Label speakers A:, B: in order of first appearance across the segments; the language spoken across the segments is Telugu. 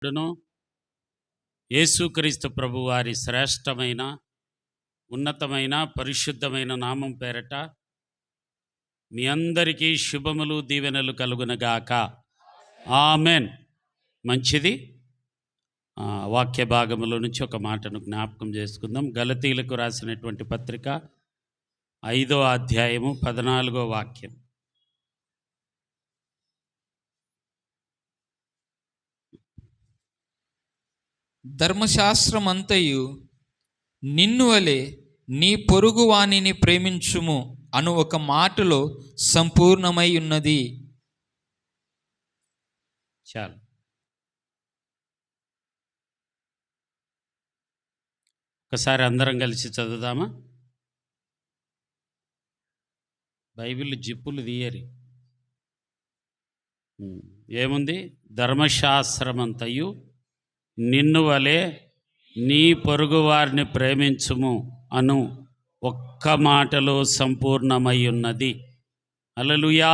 A: ను యేసుక్రీస్తు ప్రభు వారి శ్రేష్టమైన ఉన్నతమైన పరిశుద్ధమైన నామం పేరట మీ అందరికీ శుభములు దీవెనలు కలుగునగాక. ఆమెన్. మంచిది. వాక్య భాగములో నుంచి ఒక మాటను జ్ఞాపకం చేసుకుందాం. గలతీలకు రాసినటువంటి పత్రిక 5వ అధ్యాయము 14వ వాక్యం.
B: ధర్మశాస్త్రమంతయు నిన్ను వలె నీ పొరుగు వానిని ప్రేమించుము అను ఒక మాటలో సంపూర్ణమై ఉన్నది.
A: చాలు. ఒకసారి అందరం కలిసి చదువుదామా? బైబిల్ జిప్పులు తీయరి. ఏముంది? ధర్మశాస్త్రమంతయు నిన్ను వలె నీ పొరుగు వారిని ప్రేమించుము అను ఒక్క మాటలో సంపూర్ణమై ఉన్నది. హల్లెలూయా,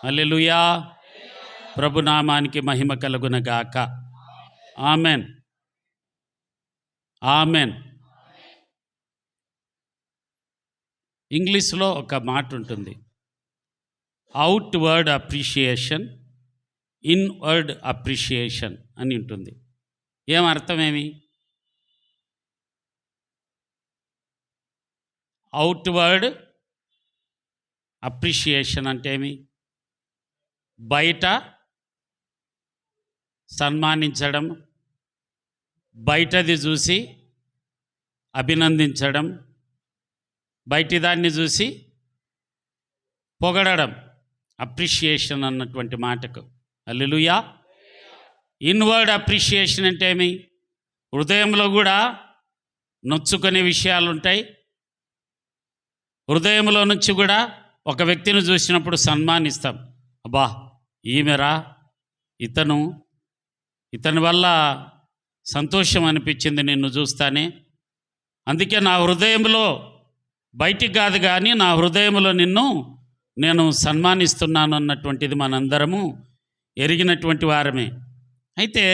A: హల్లెలూయా. ప్రభునామానికి మహిమ కలుగునగాక. ఆమెన్, ఆమెన్. ఇంగ్లీష్లో ఒక మాట ఉంటుంది, అవుట్వర్డ్ అప్రిషియేషన్, ఇన్వర్డ్ అప్రిషియేషన్ అని ఉంటుంది. ఏమర్థమేమి? అవుట్వర్డ్ అప్రిషియేషన్ అంటే ఏమి? బయట సన్మానించడం, బయటది చూసి అభినందించడం, బయటి దాన్ని చూసి పొగడడం, అప్రిషియేషన్ అన్నటువంటి మాటకు. హల్లెలూయా. ఇన్వర్డ్ అప్రిషియేషన్ అంటే ఏమి? హృదయంలో కూడా నొచ్చుకునే విషయాలు ఉంటాయి. హృదయంలో నుంచి కూడా ఒక వ్యక్తిని చూసినప్పుడు సన్మానిస్తాం. అబ్బా, ఈమెరా, ఇతని వల్ల సంతోషం అనిపించింది నిన్ను చూస్తానే, అందుకే నా హృదయంలో, బయటికి కాదు కానీ నా హృదయంలో నిన్ను నేను సన్మానిస్తున్నాను అన్నటువంటిది మనందరము ఎరిగినటువంటి వారమే. అయితే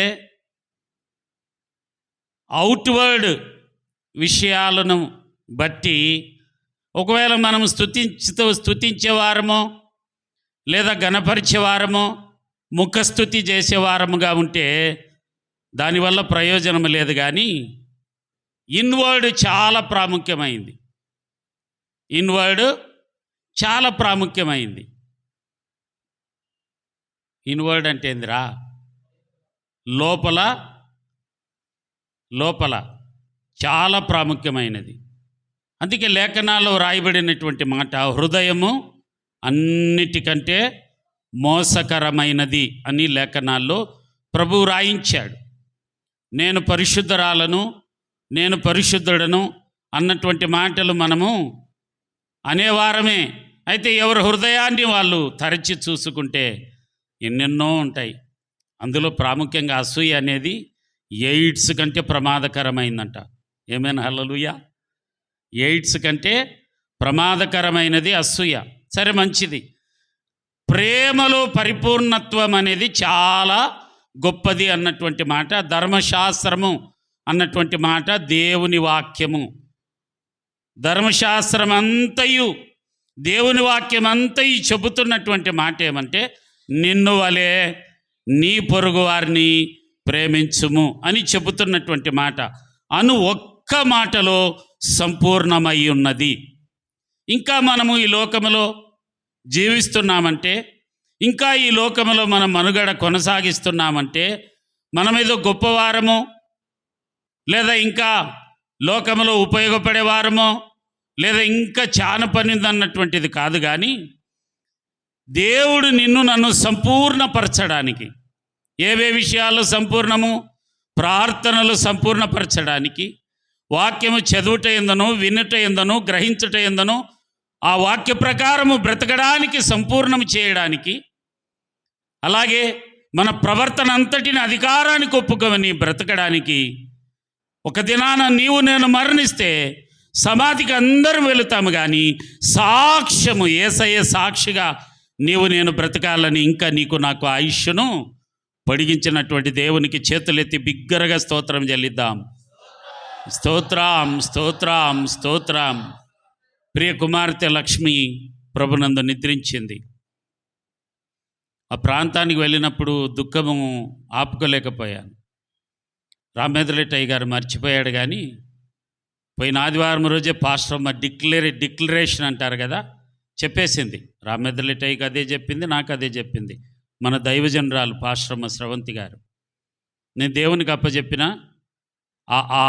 A: అవుట్వర్డ్ విషయాలను బట్టి ఒకవేళ మనం స్తుతించేవారమో లేదా గణపరిచేవారమో ముఖస్థుతి చేసేవారముగా ఉంటే దానివల్ల ప్రయోజనం లేదు. కానీ ఇన్వర్డ్ చాలా ప్రాముఖ్యమైంది. ఇన్వర్డ్ చాలా ప్రాముఖ్యమైంది. ఇన్వర్డ్ అంటే ఏందిరా? లోపల చాలా ప్రాముఖ్యమైనది. అందుకే లేఖనాల్లో రాయబడినటువంటి మాట, హృదయము అన్నిటికంటే మోసకరమైనది అని లేఖనాల్లో ప్రభువు రాయించాడు. నేను పరిశుద్ధురాలను, నేను పరిశుద్ధుడను అన్నటువంటి మాటలు మనము అనేవారమే. అయితే ఎవరు హృదయాన్ని వాళ్ళు తరచి చూసుకుంటే ఎన్నెన్నో ఉంటాయి. అందులో ప్రాముఖ్యంగా అసూయ అనేది ఎయిడ్స్ కంటే ప్రమాదకరమైందంట. ఏమైనా? హల్లెలూయా. ఎయిడ్స్ కంటే ప్రమాదకరమైనది అసూయ. సరే, మంచిది. ప్రేమలో పరిపూర్ణత్వం అనేది చాలా గొప్పది అన్నటువంటి మాట, ధర్మశాస్త్రము అన్నటువంటి మాట దేవుని వాక్యము. ధర్మశాస్త్రం అంతయు, దేవుని వాక్యం అంతయు చెబుతున్నటువంటి మాట ఏమంటే, నిన్ను వలె నీ పొరుగు వారిని ప్రేమించుము అని చెబుతున్నటువంటి మాట అను ఒక్క మాటలో సంపూర్ణమై ఉన్నది. ఇంకా మనము ఈ లోకములో జీవిస్తున్నామంటే, ఇంకా ఈ లోకములో మనం మనుగడ కొనసాగిస్తున్నామంటే, మనమేదో గొప్పవారము లేదా ఇంకా లోకములో ఉపయోగపడేవారమో లేదా ఇంకా చాలా పనిందన్నటువంటిది కాదు. కానీ దేవుడు నిన్ను నన్ను సంపూర్ణపరచడానికి, ఏవే విషయాలు సంపూర్ణము? ప్రార్థనలు సంపూర్ణపరచడానికి, వాక్యము చదువుట ఎందను, వినుట ఎందను, గ్రహించుట ఎందను, ఆ వాక్య ప్రకారము బ్రతకడానికి, సంపూర్ణము చేయడానికి, అలాగే మన ప్రవర్తన అంతటిని అధికారానికి ఒప్పుకొని బ్రతకడానికి, ఒక దినాన నీవు నేను మరణిస్తే సమాధికి అందరూ వెళుతాము, కానీ సాక్ష్యము, యేసయ్య సాక్షిగా నీవు నేను బ్రతకాలని, ఇంకా నీకు నాకు ఆయుష్ను పొడిగించినటువంటి దేవునికి చేతులెత్తి బిగ్గరగా స్తోత్రం చెల్లిద్దాం. స్తోత్రం, స్తోత్రం, స్తోత్రం. ప్రియ కుమార్తె లక్ష్మి ప్రభునందు నిద్రించింది. ఆ ప్రాంతానికి వెళ్ళినప్పుడు దుఃఖము ఆపుకోలేకపోయాను. రామేంద్రరెడ్డి గారు మర్చిపోయాడు, కానీ పోయిన ఆదివారం రోజే పాస్టర్ అమ్మ డిక్లరేషన్ అంటారు కదా, చెప్పేసింది. రామేంద్రరెడ్డికి అదే చెప్పింది, నాకు అదే చెప్పింది. మన దైవజనరాలు పాస్టర్ అమ్మ స్రవంతి గారు. నేను దేవునికి అప్పచెప్పిన ఆ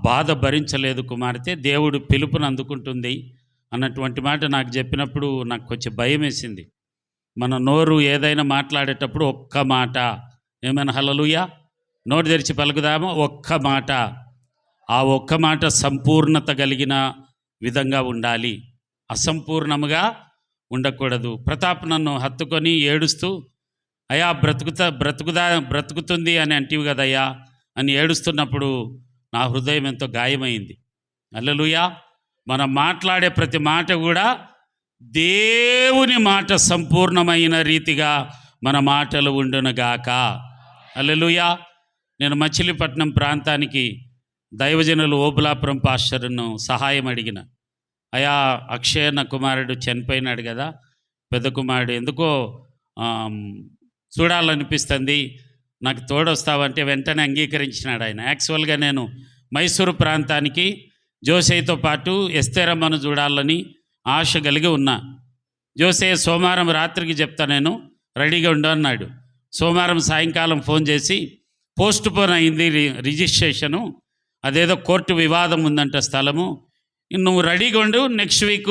A: బాధ భరించలేదు కుమార్తె, దేవుడు పిలుపుని అందుకుంటుంది అన్నటువంటి మాట నాకు చెప్పినప్పుడు నాకు కొంచెం భయం వేసింది. మన నోరు ఏదైనా మాట్లాడేటప్పుడు ఒక్క మాట, ఏమైనా హల్లెలూయా నోరు తెరిచి పలుకుదామా, ఒక్క మాట. ఆ ఒక్క మాట సంపూర్ణత కలిగిన విధంగా ఉండాలి, అసంపూర్ణముగా ఉండకూడదు. ప్రతాప్ నన్ను హత్తుకొని ఏడుస్తూ, అయ్యా బ్రతుకుతుంది అని అంటివి కదయ్యా అని ఏడుస్తున్నప్పుడు నా హృదయం ఎంతో గాయమైంది. హల్లెలూయా. మనం మాట్లాడే ప్రతి మాట కూడా దేవుని మాట సంపూర్ణమైన రీతిగా మన మాటలు ఉండునుగాక. హల్లెలూయా. నేను మచిలీపట్నం ప్రాంతానికి దైవజనులు ఓబులాపురం పాస్టర్ను సహాయం అడిగిన. అయా అక్షయ్ నా కుమారుడు చనిపోయినాడు కదా, పెద్ద కుమారుడు, ఎందుకో చూడాలనిపిస్తుంది, నాకు తోడొస్తావంటే వెంటనే అంగీకరించినాడు ఆయన. యాక్చువల్గా నేను మైసూరు ప్రాంతానికి జోసయ్యతో పాటు ఎస్తేరమ్మను చూడాలని ఆశ కలిగి ఉన్నా. జోసయ్య సోమవారం రాత్రికి చెప్తా, నేను రెడీగా ఉండు అన్నాడు. సోమవారం సాయంకాలం ఫోన్ చేసి పోస్ట్ పోన్ అయింది రిజిస్ట్రేషను, అదేదో కోర్టు వివాదం ఉందంట స్థలము, నువ్వు రెడీగా ఉండు, నెక్స్ట్ వీక్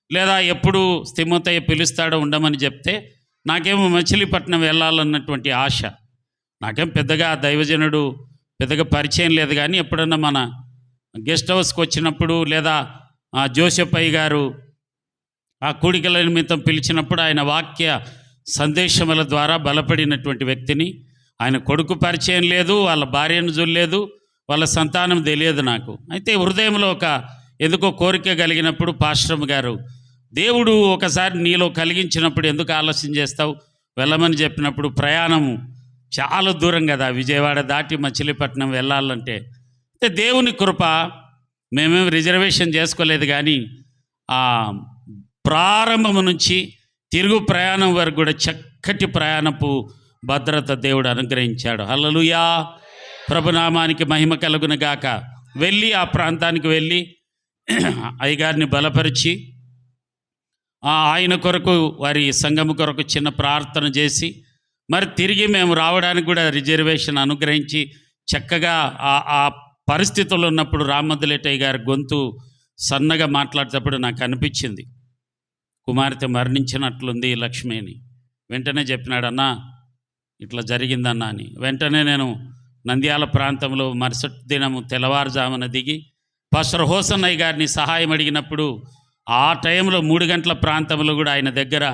A: లేదా ఎప్పుడు స్థిమతయ్య పిలుస్తాడో ఉండమని చెప్తే నాకేమో మచిలీపట్నం వెళ్ళాలన్నటువంటి ఆశ. నాకేం పెద్దగా దైవజనుడు పెద్దగా పరిచయం లేదు, కానీ ఎప్పుడన్నా మన గెస్ట్ హౌస్కి వచ్చినప్పుడు లేదా జోసెఫయ్య గారు ఆ కూడికల నిమిత్తం పిలిచినప్పుడు ఆయన వాక్య సందేశముల ద్వారా బలపడినటువంటి వ్యక్తిని. ఆయన కొడుకు పరిచయం లేదు, వాళ్ళ భార్యను చూడలేదు, వాళ్ళ సంతానం తెలియదు నాకు. అయితే హృదయంలో ఎందుకో కోరిక కలిగినప్పుడు పాస్టర్ గారు, దేవుడు ఒకసారి నీలో కలిగించినప్పుడు ఎందుకు ఆలస్యం చేస్తావు, వెళ్ళమని చెప్పినప్పుడు ప్రయాణము చాలా దూరం కదా, విజయవాడ దాటి మచిలీపట్నం వెళ్ళాలంటే. అయితే దేవుని కృప, మేమేం రిజర్వేషన్ చేసుకోలేదు, కానీ ఆ ప్రారంభము నుంచి తిరుగు ప్రయాణం వరకు కూడా చక్కటి ప్రయాణపు భద్రత దేవుడు అనుగ్రహించాడు. హల్లెలూయా. ప్రభునామానికి మహిమ కలుగును గాక. వెళ్ళి ఆ ప్రాంతానికి వెళ్ళి అయ్యగారిని బలపరిచి ఆయన కొరకు, వారి సంఘము కొరకు చిన్న ప్రార్థన చేసి, మరి తిరిగి మేము రావడానికి కూడా రిజర్వేషన్ అనుగ్రహించి చక్కగా ఆ పరిస్థితుల్లో ఉన్నప్పుడు రామద్దులెట్టయ్య గారి గొంతు సన్నగా మాట్లాడేటప్పుడు నాకు అనిపించింది, కుమార్తె మరణించినట్లుంది లక్ష్మి అని. వెంటనే చెప్పినాడన్నా ఇట్లా జరిగిందన్నా అని. వెంటనే నేను నంద్యాల ప్రాంతంలో మరుసటి దినము తెల్లవారుజామున దిగి పాస్టర్ హోసన్నయ్య గారిని సహాయం అడిగినప్పుడు ఆ టైంలో 3 గంటల ప్రాంతంలో కూడా ఆయన దగ్గర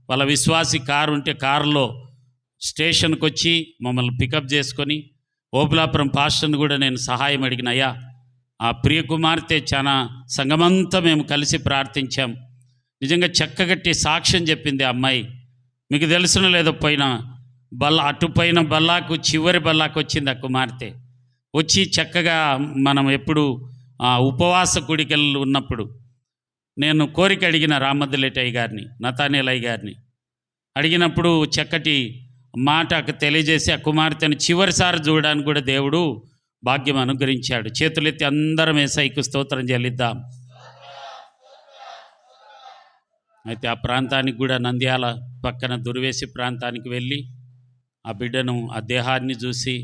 A: వాళ్ళ విశ్వాసి కారు ఉంటే కారులో స్టేషన్కి వచ్చి మమ్మల్ని పికప్ చేసుకొని ఓబులాపురం పాస్టర్ని కూడా నేను సహాయం అడిగిన. అయ్యా ఆ ప్రియ కుమార్తె చాలా సంఘమంతా మేము కలిసి ప్రార్థించాం, నిజంగా చక్కగట్టి సాక్ష్యం చెప్పింది ఆ అమ్మాయి. మీకు తెలుసునో లేదో, అటుపైన బల్లాకు చివరి బల్లాకు వచ్చింది ఆ కుమార్తె. వచ్చి చక్కగా మనం ఎప్పుడు ఉపవాస కూడికలు ఉన్నప్పుడు నేను కోరిక అడిగిన రామద్దులెట్టయ్య గారిని, నతానేలయ్య గారిని అడిగినప్పుడు చక్కటి మాటకు తెలియజేసి ఆ కుమార్తెను చివరిసారి చూడడానికి కూడా దేవుడు భాగ్యం అనుగ్రహించాడు. చేతులెత్తి అందరం యేసయ్యకు స్తోత్రం చెల్లిద్దాం. అయితే ఆ ప్రాంతానికి కూడా నంద్యాల పక్కన దుర్వేసి ప్రాంతానికి వెళ్ళి ఆ బిడ్డను, ఆ దేహాన్ని చూసి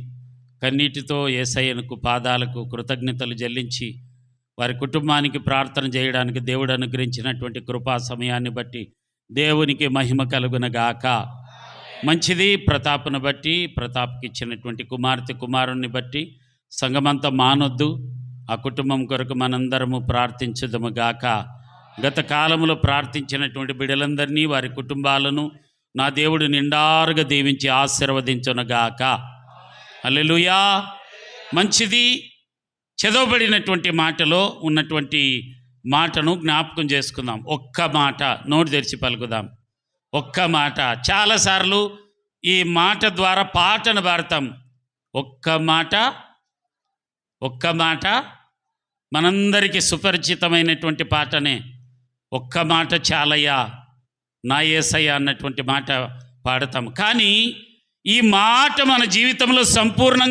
A: కన్నీటితో యేసయ్యకు పాదాలకు కృతజ్ఞతలు చెల్లించి వారి కుటుంబానికి ప్రార్థన చేయడానికి దేవుడు అనుగ్రహించినటువంటి కృపా సమయాన్ని బట్టి దేవునికి మహిమ కలుగునగాక. మంచిది. ప్రతాప్ను బట్టి, ప్రతాప్కి ఇచ్చినటువంటి కుమారుణ్ణి బట్టి సంఘమంతా మానొద్దు. ఆ కుటుంబం కొరకు మనందరము ప్రార్థించుదము గాక. గత కాలంలో ప్రార్థించినటువంటి బిడ్డలందరినీ, వారి కుటుంబాలను నా దేవుడు నిండారుగా దీవించి ఆశీర్వదించునుగాక. హల్లెలూయా. మంచిది. చదవబడినటువంటి మాటలో ఉన్నటువంటి మాటను జ్ఞాపకం చేసుకుందాం. ఒక్క మాట, నోరు తెరిచి పలుకుదాం. ఒక్క మాట. చాలాసార్లు ఈ మాట ద్వారా పాటను పాడతాం. ఒక్క మాట మనందరికీ సుపరిచితమైనటువంటి పాటనే. ఒక్క మాట చాలయ్యా నా యేసయ్య అన్నటువంటి మాట పాడతాం. కానీ ఈ మాట మన జీవితంలో సంపూర్ణం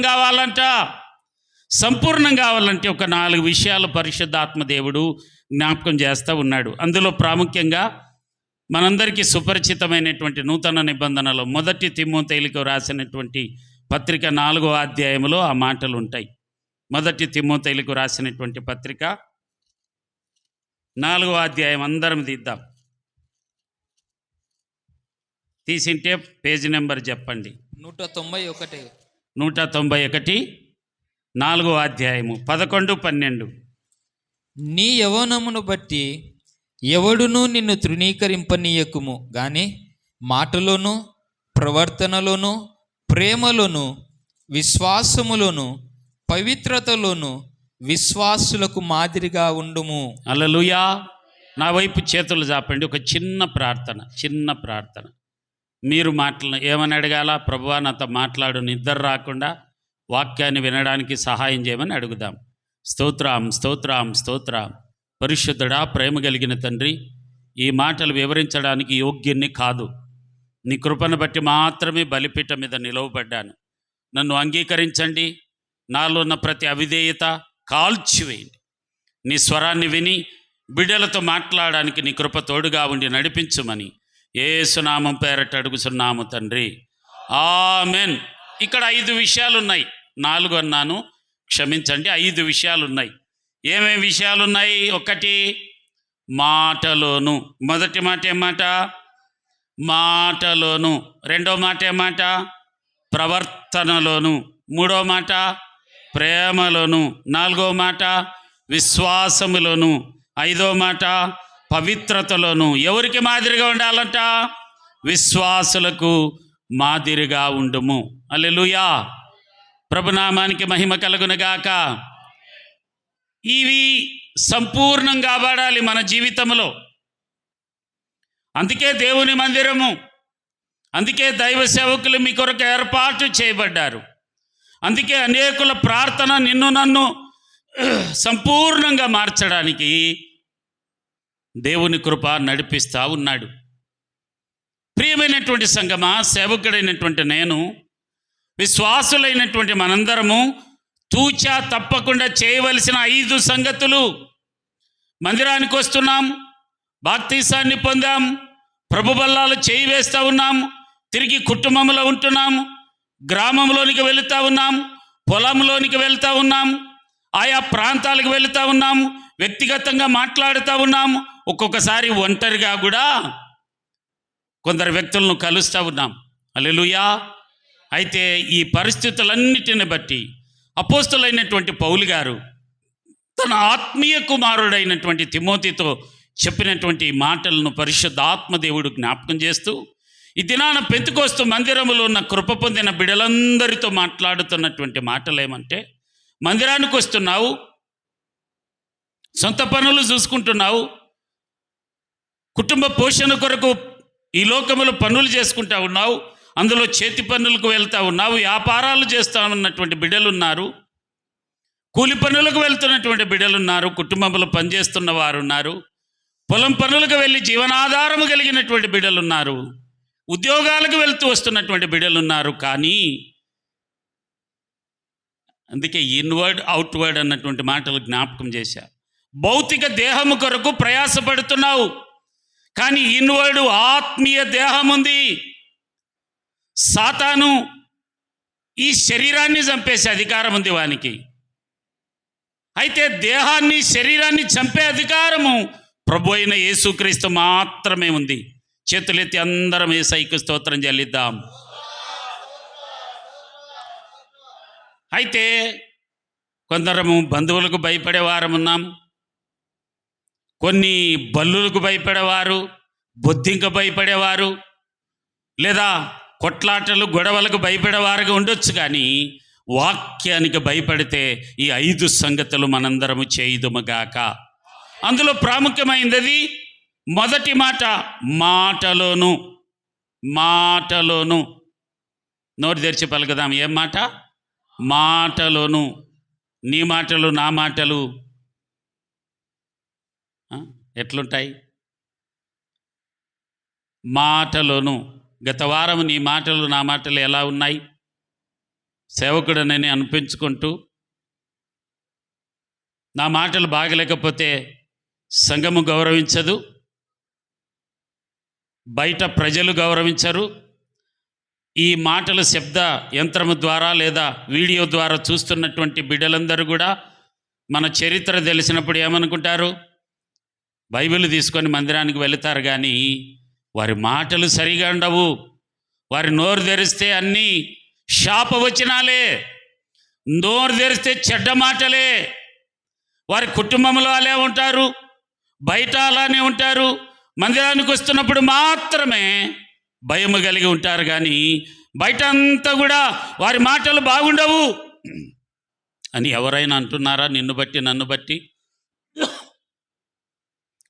A: కావాలంటే ఒక 4 విషయాలు పరిశుద్ధాత్మ దేవుడు జ్ఞాపకం చేస్తూ ఉన్నాడు. అందులో ప్రాముఖ్యంగా మనందరికీ సుపరిచితమైనటువంటి నూతన నిబంధనలో 1 తిమోతేయులకు రాసినటువంటి పత్రిక 4వ అధ్యాయంలో ఆ మాటలు ఉంటాయి. 1 తిమోతేయులకు రాసినటువంటి పత్రిక 4వ అధ్యాయం అందరం తీద్దాం. తీసింటే పేజీ నెంబర్ చెప్పండి. 191 4వ అధ్యాయము 11, 12.
B: నీ యవ్వనమును బట్టి ఎవడునూ నిన్ను తృణీకరింపనీయకుము గాని మాటలోను ప్రవర్తనలోను ప్రేమలోను విశ్వాసములోను పవిత్రతలోను విశ్వాసులకు మాదిరిగా ఉండుము.
A: హల్లెలూయా. నా వైపు చేతులు చాపండి. ఒక చిన్న ప్రార్థన. మీరు ఏమని అడగాల? ప్రభువా నాతో మాట్లాడు, నిద్ర రాకుండా వాక్యాన్ని వినడానికి సహాయం చేయమని అడుగుదాం. స్తోత్రం. పరిశుద్ధుడా, ప్రేమ కలిగిన తండ్రి, ఈ మాటలు వివరించడానికి యోగ్యుణ్ణి కాదు. నీ కృపను బట్టి మాత్రమే బలిపీఠం మీద నిలవబడ్డాను. నన్ను అంగీకరించండి. నాలో ఉన్న ప్రతి అవిధేయత కాల్చివేయండి. నీ స్వరాన్ని విని బిడ్డలతో మాట్లాడడానికి నీ కృప తోడుగా ఉండి నడిపించుమని యేసునామం పేరట అడుగుచున్నాము తండ్రి, ఆమెన్. ఇక్కడ 5 విషయాలు ఉన్నాయి. 4 అన్నాను, క్షమించండి. 5 విషయాలు ఉన్నాయి. ఏమేమి విషయాలు ఉన్నాయి? 1 మాటలోను. మొదటి మాట ఏమాట? మాటలోను. 2వ మాట ఏమాట? ప్రవర్తనలోను. 3వ మాట ప్రేమలోను. 4వ మాట విశ్వాసములోను. 5వ మాట పవిత్రతలోను. ఎవరికి మాదిరిగా ఉండాలంట? విశ్వాసులకు మాదిరిగా ఉండుము. హల్లెలూయా. ప్రభునామానికి మహిమ కలుగునుగాక. ఇవి సంపూర్ణంగా వాడాలి మన జీవితంలో. అందుకే దేవుని మందిరము, అందుకే దైవ సేవకులు మీ కొరకు ఏర్పాటు చేయబడ్డారు. అందుకే అనేకుల ప్రార్థన నిన్ను నన్ను సంపూర్ణంగా మార్చడానికి దేవుని కృప నడిపిస్తూ ఉన్నాడు. ప్రియమైనటువంటి సంగమా, సేవకుడైనటువంటి నేను, విశ్వాసులైనటువంటి మనందరము తూచా తప్పకుండా చేయవలసిన 5 సంగతులు. మందిరానికి వస్తున్నాం, బాప్తీసాన్ని పొందాం, ప్రభు బల్లాలు చేయి వేస్తూ ఉన్నాం, తిరిగి కుటుంబంలో ఉంటున్నాం, గ్రామంలోనికి వెళుతూ ఉన్నాం, పొలంలోనికి వెళ్తూ ఉన్నాం, ఆయా ప్రాంతాలకు వెళుతూ ఉన్నాం, వ్యక్తిగతంగా మాట్లాడుతూ ఉన్నాం, ఒక్కొక్కసారి ఒంటరిగా కూడా కొందరు వ్యక్తులను కలుస్తూ ఉన్నాం. హల్లెలూయా. అయితే ఈ పరిస్థితులన్నిటిని బట్టి అపోస్తలుడైనటువంటి పౌలు గారు తన ఆత్మీయ కుమారుడైనటువంటి తిమోతితో చెప్పినటువంటి మాటలను పరిశుద్ధాత్మదేవుడు జ్ఞాపకం చేస్తూ, ఈ దినాన పెంతెకోస్తు మందిరములో ఉన్న కృప పొందిన బిడ్డలందరితో మాట్లాడుతున్నటువంటి మాటలు ఏమంటే, మందిరానికి వస్తున్నావు, సొంత పనులు చూసుకుంటున్నావు, కుటుంబ పోషణ కొరకు ఈ లోకములో పనులు చేసుకుంటా ఉన్నావు, అందులో చేతి పనులకు వెళ్తూ ఉన్నావు, వ్యాపారాలు చేస్తూ ఉన్నటువంటి బిడ్డలున్నారు, కూలి పనులకు వెళ్తున్నటువంటి బిడ్డలున్నారు, కుటుంబంలో పనిచేస్తున్న వారు ఉన్నారు, పొలం పనులకు వెళ్ళి జీవనాధారము కలిగినటువంటి బిడ్డలున్నారు, ఉద్యోగాలకు వెళ్తూ వస్తున్నటువంటి బిడ్డలున్నారు. కానీ అందుకే ఇన్వర్డ్ అవుట్వర్డ్ అన్నటువంటి మాటలు జ్ఞాపకం చేశారు. భౌతిక దేహము కొరకు ప్రయాసపడుతున్నావు, కానీ ఇన్వర్డ్ ఆత్మీయ దేహం ఉంది. సాతాను ఈ శరీరాన్ని చంపేసే అధికారం ఉంది వానికి. అయితే దేహాన్ని, శరీరాన్ని చంపే అధికారము ప్రభు అయిన యేసుక్రీస్తు మాత్రమే ఉంది. చేతులెత్తి అందరం యేసయ్యకు స్తోత్రం చెల్లిద్దాం. అయితే కొందరము బంధువులకు భయపడేవారం ఉన్నాం, కొన్ని బల్లులకు భయపడేవారు, బొద్దింక భయపడేవారు, లేదా కొట్లాటలు గొడవలకు భయపడేవారుగా ఉండొచ్చు. కానీ వాక్యానికి భయపడితే ఈ 5 సంగతులు మనందరము చేయుదుముగాక. అందులో ప్రాముఖ్యమైనది మొదటి మాట, మాటలోను. నోరు తెరిచి పలుకుదాం. ఏం మాట? మాటలోను. నీ మాటలు నా మాటలు ఎట్లుంటాయి? మాటలోను. గత వారం నీ మాటలు నా మాటలు ఎలా ఉన్నాయి? సేవకుడనని అనిపించుకుంటూ నా మాటలు బాగలేకపోతే సంఘము గౌరవించదు, బయట ప్రజలు గౌరవించరు. ఈ మాటల శబ్ద యంత్రము ద్వారా లేదా వీడియో ద్వారా చూస్తున్నటువంటి బిడ్డలందరూ కూడా మన చరిత్ర తెలిసినప్పుడు ఏమనుకుంటారు? బైబిల్ తీసుకొని మందిరానికి వెళుతారు, కానీ వారి మాటలు సరిగా ఉండవు. వారి నోరు తెరిస్తే అన్నీ శాపవచనాలే, నోరు తెరిస్తే చెడ్డ మాటలే. వారి కుటుంబంలో అలా ఉంటారు, బయట అలానే ఉంటారు. మందిరానికి వస్తున్నప్పుడు మాత్రమే భయము కలిగి ఉంటారు, కానీ బయట అంతా కూడా వారి మాటలు బాగుండవు అని ఎవరైనా అంటున్నారా? నిన్ను బట్టి, నన్ను బట్టి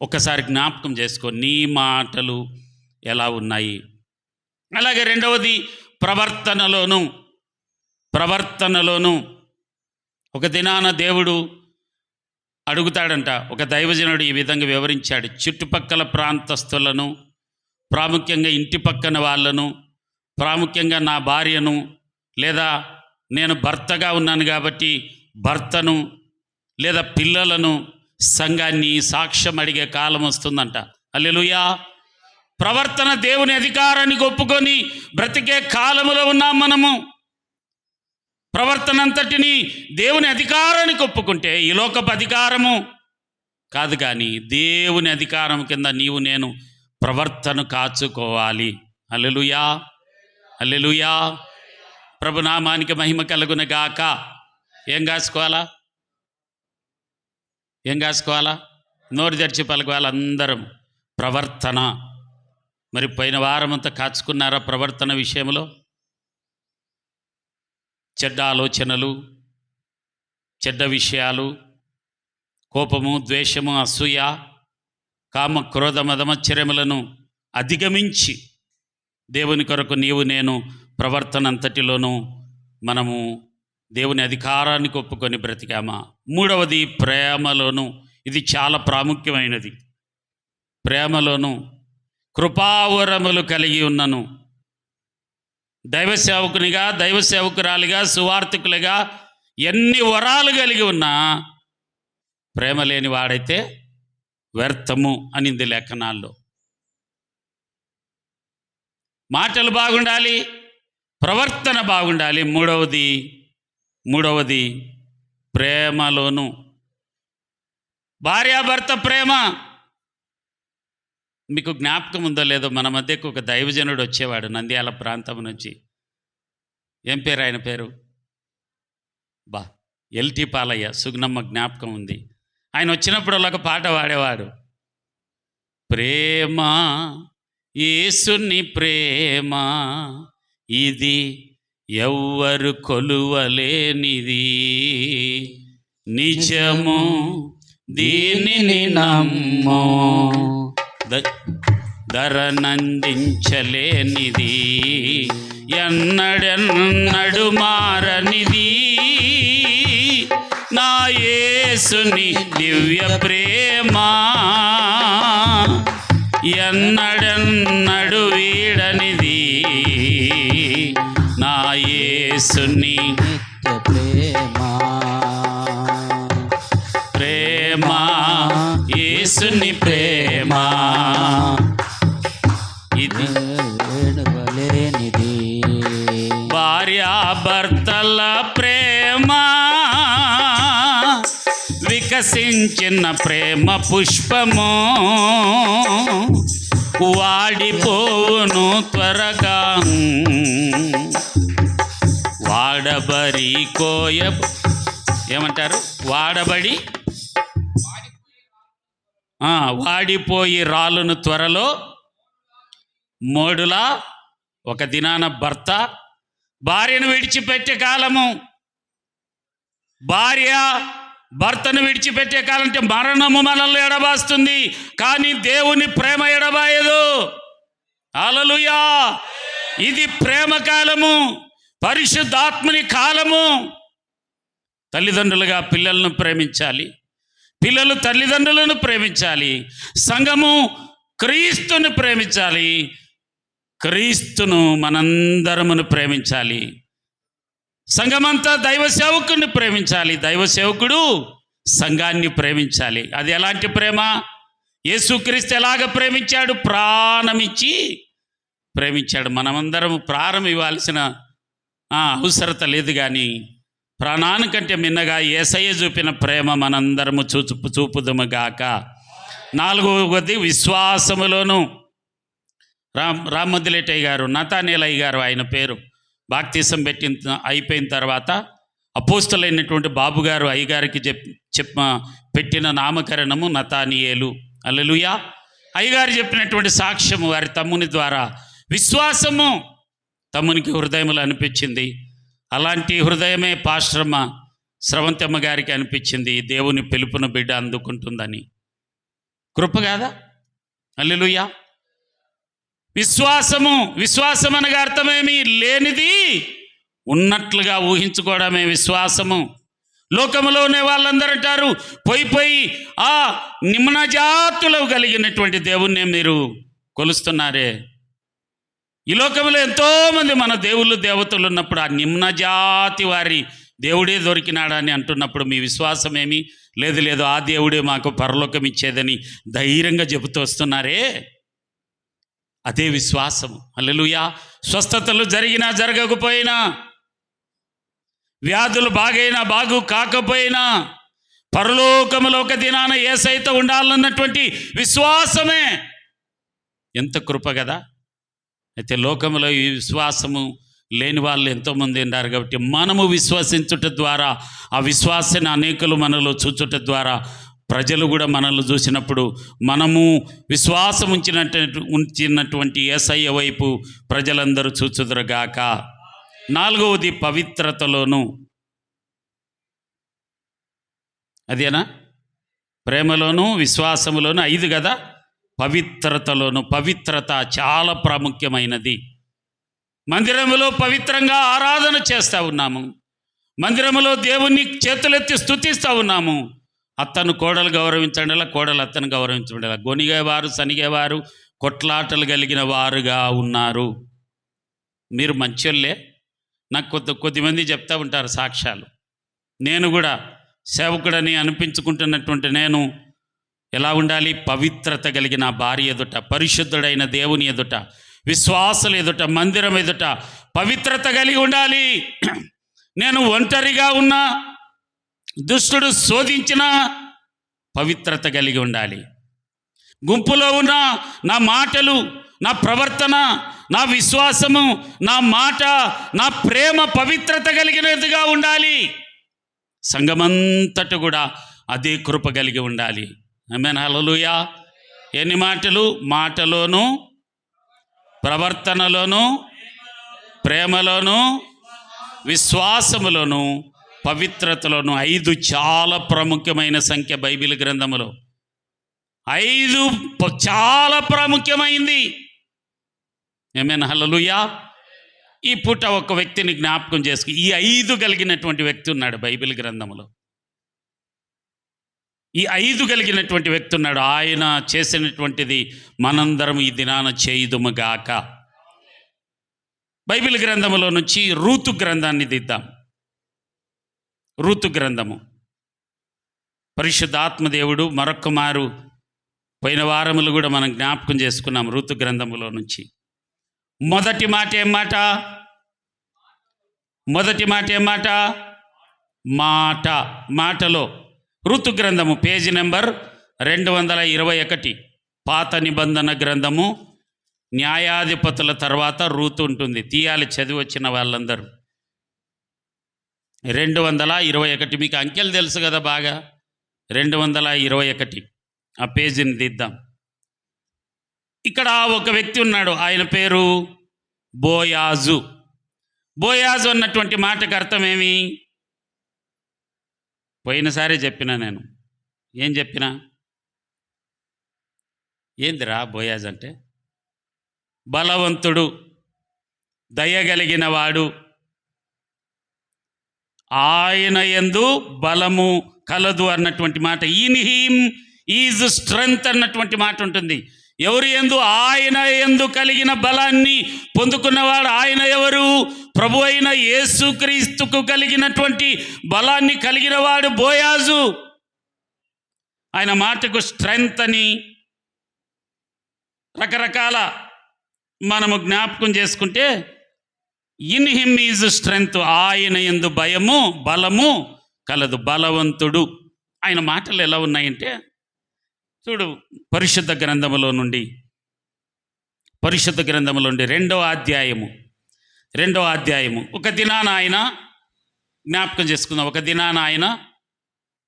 A: ఒక్కసారి జ్ఞాపకం చేసుకో, నీ మాటలు ఎలా ఉన్నాయి. అలాగే రెండవది ప్రవర్తనలోను. ఒక దినాన దేవుడు అడుగుతాడంట. ఒక దైవజనుడు ఈ విధంగా వివరించాడు. చుట్టుపక్కల ప్రాంతస్తులను, ప్రాముఖ్యంగా ఇంటి పక్కన వాళ్ళను, ప్రాముఖ్యంగా నా భార్యను, లేదా నేను భర్తగా ఉన్నాను కాబట్టి భర్తను లేదా పిల్లలను, సంఘాన్ని సాక్ష్యం అడిగే కాలం వస్తుందంట. హల్లెలూయా. ప్రవర్తన దేవుని అధికారానికి ఒప్పుకొని బ్రతికే కాలములో ఉన్నాం మనము. ప్రవర్తన అంతటిని దేవుని అధికారానికి ఒప్పుకుంటే ఈ లోకపు అధికారము కాదు, కానీ దేవుని అధికారం కింద నీవు నేను ప్రవర్తన కాచుకోవాలి. హల్లెలూయా, హల్లెలూయా. ప్రభునామానికి మహిమ కలుగును గాక. ఏం కాసుకోవాలా? నోరు తెరిచి పలుకోవాలి అందరం. ప్రవర్తన. మరి పోయిన వారం అంతా కాచుకున్నారా ప్రవర్తన విషయంలో? చెడ్డ ఆలోచనలు, చెడ్డ విషయాలు, కోపము, ద్వేషము, అసూయ, కామ, క్రోధ, మదమచ్చర్యములను అధిగమించి దేవుని కొరకు నీవు నేను ప్రవర్తన అంతటిలోనూ మనము దేవుని అధికారానికి ఒప్పుకొని బ్రతికామా. మూడవది ప్రేమలోను. ఇది చాలా ప్రాముఖ్యమైనది. ప్రేమలోను కృపావరములు కలిగి ఉన్నను. దైవ సేవకునిగా, దైవ సేవకురాలిగా, సువార్థికులుగా ఎన్ని వరాలు కలిగి ఉన్నా ప్రేమ లేని వాడైతే వ్యర్థము అనింది లేఖనాల్లో. మాటలు బాగుండాలి, ప్రవర్తన బాగుండాలి. మూడవది ప్రేమలోను. భార్యాభర్త ప్రేమ. మీకు జ్ఞాపకం ఉందో లేదో, మన మధ్యకు ఒక దైవజనుడు వచ్చేవాడు నంద్యాల ప్రాంతం నుంచి. ఏం పేరు ఆయన పేరు? ఎల్టీ పాలయ్య. సుగ్నమ్మ జ్ఞాపకం ఉంది. ఆయన వచ్చినప్పుడు ఒక పాట పాడేవాడు. ప్రేమ, యేసుని ప్రేమ, ఇది ఎవ్వరు కొలువలేనిది, నిజము దీనిని నమ్మో, ధరనందించలేనిది, ఎన్నడెన్నడు మారనిది, నా యేసుని దివ్య ప్రేమ, ఎన్నడెన్నడు వీడనిది, నా యేసుని ప్రేమ, యేసుని ప్రేమ, ఇది భార్యాభర్తల ప్రేమ, వికసించిన ప్రేమ పుష్పము, వాడిపోవును త్వరగా, వాడబడి ఏమంటారు? వాడిపోయి రాలును త్వరలో మోడులా. ఒక దినాన భర్త భార్యను విడిచిపెట్టే కాలము, భార్య భర్తను విడిచిపెట్టే కాలం అంటే మరణము మనల్ని ఎడబాస్తుంది, కానీ దేవుని ప్రేమ ఎడబాయదు. హల్లెలూయా. ఇది ప్రేమ కాలము. పరిశుద్ధాత్మని కాలము. తల్లిదండ్రులుగా పిల్లలను ప్రేమించాలి, పిల్లలు తల్లిదండ్రులను ప్రేమించాలి, సంఘము క్రీస్తును ప్రేమించాలి, క్రీస్తును మనందరమును ప్రేమించాలి, సంఘమంతా దైవ సేవకుడిని ప్రేమించాలి, దైవ సేవకుడు సంఘాన్ని ప్రేమించాలి. అది ఎలాంటి ప్రేమ? యేసుక్రీస్తు ఎలాగ ప్రేమించాడు? ప్రాణమిచ్చి ప్రేమించాడు. మనమందరం ప్రాణం ఇవ్వాల్సిన అవసరత లేదు, కానీ ప్రాణానికంటే మిన్నగా యేసయ్య చూపిన ప్రేమ మనందరము చూపుదుముగాక. 4వది విశ్వాసములోను. రామ్మద్దిలేటయ్య గారు, నతానేలయ్య గారు ఆయన పేరు, బాప్తిసం అయిపోయిన తర్వాత అపోస్తలైనటువంటి బాబు గారు అయ్యగారికి పెట్టిన నామకరణము నతానియేలు. హల్లెలూయా. అయ్యగారు చెప్పినటువంటి సాక్ష్యము వారి తమ్ముని ద్వారా విశ్వాసము తమ్మునికి హృదయములు అనిపించింది. అలాంటి హృదయమే పాస్టరమ్మ స్రవంతమ్మ గారికి అనిపించింది. దేవుని పిలుపును బిడ్డ అందుకుంటుందని. కృప కాదా? హల్లెలూయా. విశ్వాసం అనగా అర్థమేమి? లేనిది ఉన్నట్లుగా ఊహించుకోవడమే విశ్వాసము. లోకములో ఉన్న వాళ్ళందరూ అంటారు, పోయి ఆ నిమ్న జాతులు కలిగినటువంటి దేవుణ్ణి మీరు కొలుస్తున్నారే. ఈ లోకంలో ఎంతోమంది మన దేవుళ్ళు దేవతలు ఉన్నప్పుడు ఆ నిమ్న జాతి వారి దేవుడే దొరికినాడని అంటున్నప్పుడు మీ విశ్వాసం ఏమి? లేదు ఆ దేవుడే మాకు పరలోకం ఇచ్చేదని ధైర్యంగా చెబుతూ వస్తున్నారే, అదే విశ్వాసము. హల్లెలూయా. స్వస్థతలు జరిగినా జరగకపోయినా, వ్యాధులు బాగైనా బాగు కాకపోయినా, పరలోకములో ఒక దినాన యేసయ్యతో ఉండాలన్నటువంటి విశ్వాసమే ఎంత కృప కదా. అయితే లోకములో ఈ విశ్వాసము లేని వాళ్ళు ఎంతోమంది ఉన్నారు. కాబట్టి మనము విశ్వసించుట ద్వారా, ఆ విశ్వాసాన్ని అనేకులు మనలో చూచుట ద్వారా ప్రజలు కూడా మనల్ని చూసినప్పుడు మనము విశ్వాసం ఉంచినటువంటి యేసయ్య వైపు ప్రజలందరూ చూచుదురుగాక. 4వది పవిత్రతలోను. అదేనా? ప్రేమలోను, విశ్వాసములోను 5 కదా. పవిత్రతలోను. పవిత్రత చాలా ప్రాముఖ్యమైనది. మందిరములో పవిత్రంగా ఆరాధన చేస్తూ ఉన్నాము, మందిరములో దేవుణ్ణి చేతులెత్తి స్తుతిస్తూ ఉన్నాము. అత్తను కోడలు గౌరవించండిలా, కోడలు అత్తను గౌరవించండిలా. గొనిగేవారు సనిగేవారు కొట్లాటలు కలిగిన వారుగా ఉన్నారు. మీరు మంచోళ్ళే. నాకు కొద్దిమంది చెప్తూ ఉంటారు సాక్ష్యాలు. నేను కూడా సేవకుడని అనిపించుకుంటున్నటువంటి నేను ఎలా ఉండాలి? పవిత్రత కలిగిన భార్య ఎదుట, పరిశుద్ధుడైన దేవుని ఎదుట, విశ్వాసుల ఎదుట, మందిరం ఎదుట పవిత్రత కలిగి ఉండాలి. నేను ఒంటరిగా ఉన్నా, దుష్టుడు శోధించిన పవిత్రత కలిగి ఉండాలి. గుంపులో ఉన్న నా మాటలు, నా ప్రవర్తన, నా విశ్వాసము, నా మాట, నా ప్రేమ పవిత్రత కలిగినదిగా ఉండాలి. సంఘమంతట కూడా అదే కృప కలిగి ఉండాలి. ఆమేన్. హల్లెలూయా. ఎన్ని మాటలు? మాటలోను, ప్రవర్తనలోను, ప్రేమలోను, విశ్వాసములోను, పవిత్రతలోను. 5 చాలా ప్రాముఖ్యమైన సంఖ్య బైబిల్ గ్రంథములో. 5 చాలా ప్రాముఖ్యమైంది. ఆమేన్. హల్లెలూయా. ఈ పూట ఒక వ్యక్తిని జ్ఞాపకం చేసుకు. ఈ 5 కలిగినటువంటి వ్యక్తి ఉన్నాడు బైబిల్ గ్రంథములో. ఈ 5 కలిగినటువంటి వ్యక్తి ఉన్నాడు. ఆయన చేసినటువంటిది మనందరం ఈ దినాన చేయుదుముగాక. బైబిల్ గ్రంథములో నుంచి రూతు గ్రంథాన్ని దిద్దాం. రూతు గ్రంథము. పరిశుద్ధాత్మదేవుడు మరొక్క మారు పోయిన వారములు కూడా మనం జ్ఞాపకం చేసుకున్నాం రూతు గ్రంథములో నుంచి. మొదటి మాట ఏం మాట? మాట. మాటలో ఋతు గ్రంథము పేజీ నెంబర్ 221. పాత నిబంధన గ్రంథము. న్యాయాధిపతుల తర్వాత రూతు ఉంటుంది. తీయాలి చదివి వచ్చిన వాళ్ళందరూ. 221. మీకు అంకెలు తెలుసు కదా బాగా. 221 ఆ పేజీని దిద్దాం. ఇక్కడ ఒక వ్యక్తి ఉన్నాడు. ఆయన పేరు బోయాజు. బోయాజు అన్నటువంటి మాటకు అర్థమేమి? పోయినసారి చెప్పినా నేను. ఏం చెప్పినా? ఏందిరా బోయాజు అంటే? బలవంతుడు, దయగలిగిన వాడు, ఆయన యందు బలము కలదు అన్నటువంటి మాట. ఇన్ హిమ్ ఈజ్ స్ట్రెంగ్త్ అన్నటువంటి మాట ఉంటుంది. ఎవరు యందు? ఆయన యందు కలిగిన బలాన్ని పొందుకున్నవాడు. ఆయన ఎవరు? ప్రభు అయిన యేసుక్రీస్తుకు కలిగినటువంటి బలాన్ని కలిగిన వాడు బోయాజు. ఆయన మాటకు స్ట్రెంగ్త్ అని రకరకాల మనము జ్ఞాపకం చేసుకుంటే, ఇన్ హిమ్ ఈజ్ స్ట్రెంగ్త్, ఆయన యందు భయము బలము కలదు, బలవంతుడు. ఆయన మాటలు ఎలా ఉన్నాయంటే చూడు, పరిశుద్ధ గ్రంథములో నుండి రెండవ అధ్యాయము. ఒక దినాన ఆయన జ్ఞాపకం చేసుకుందాం. ఒక దినాన ఆయన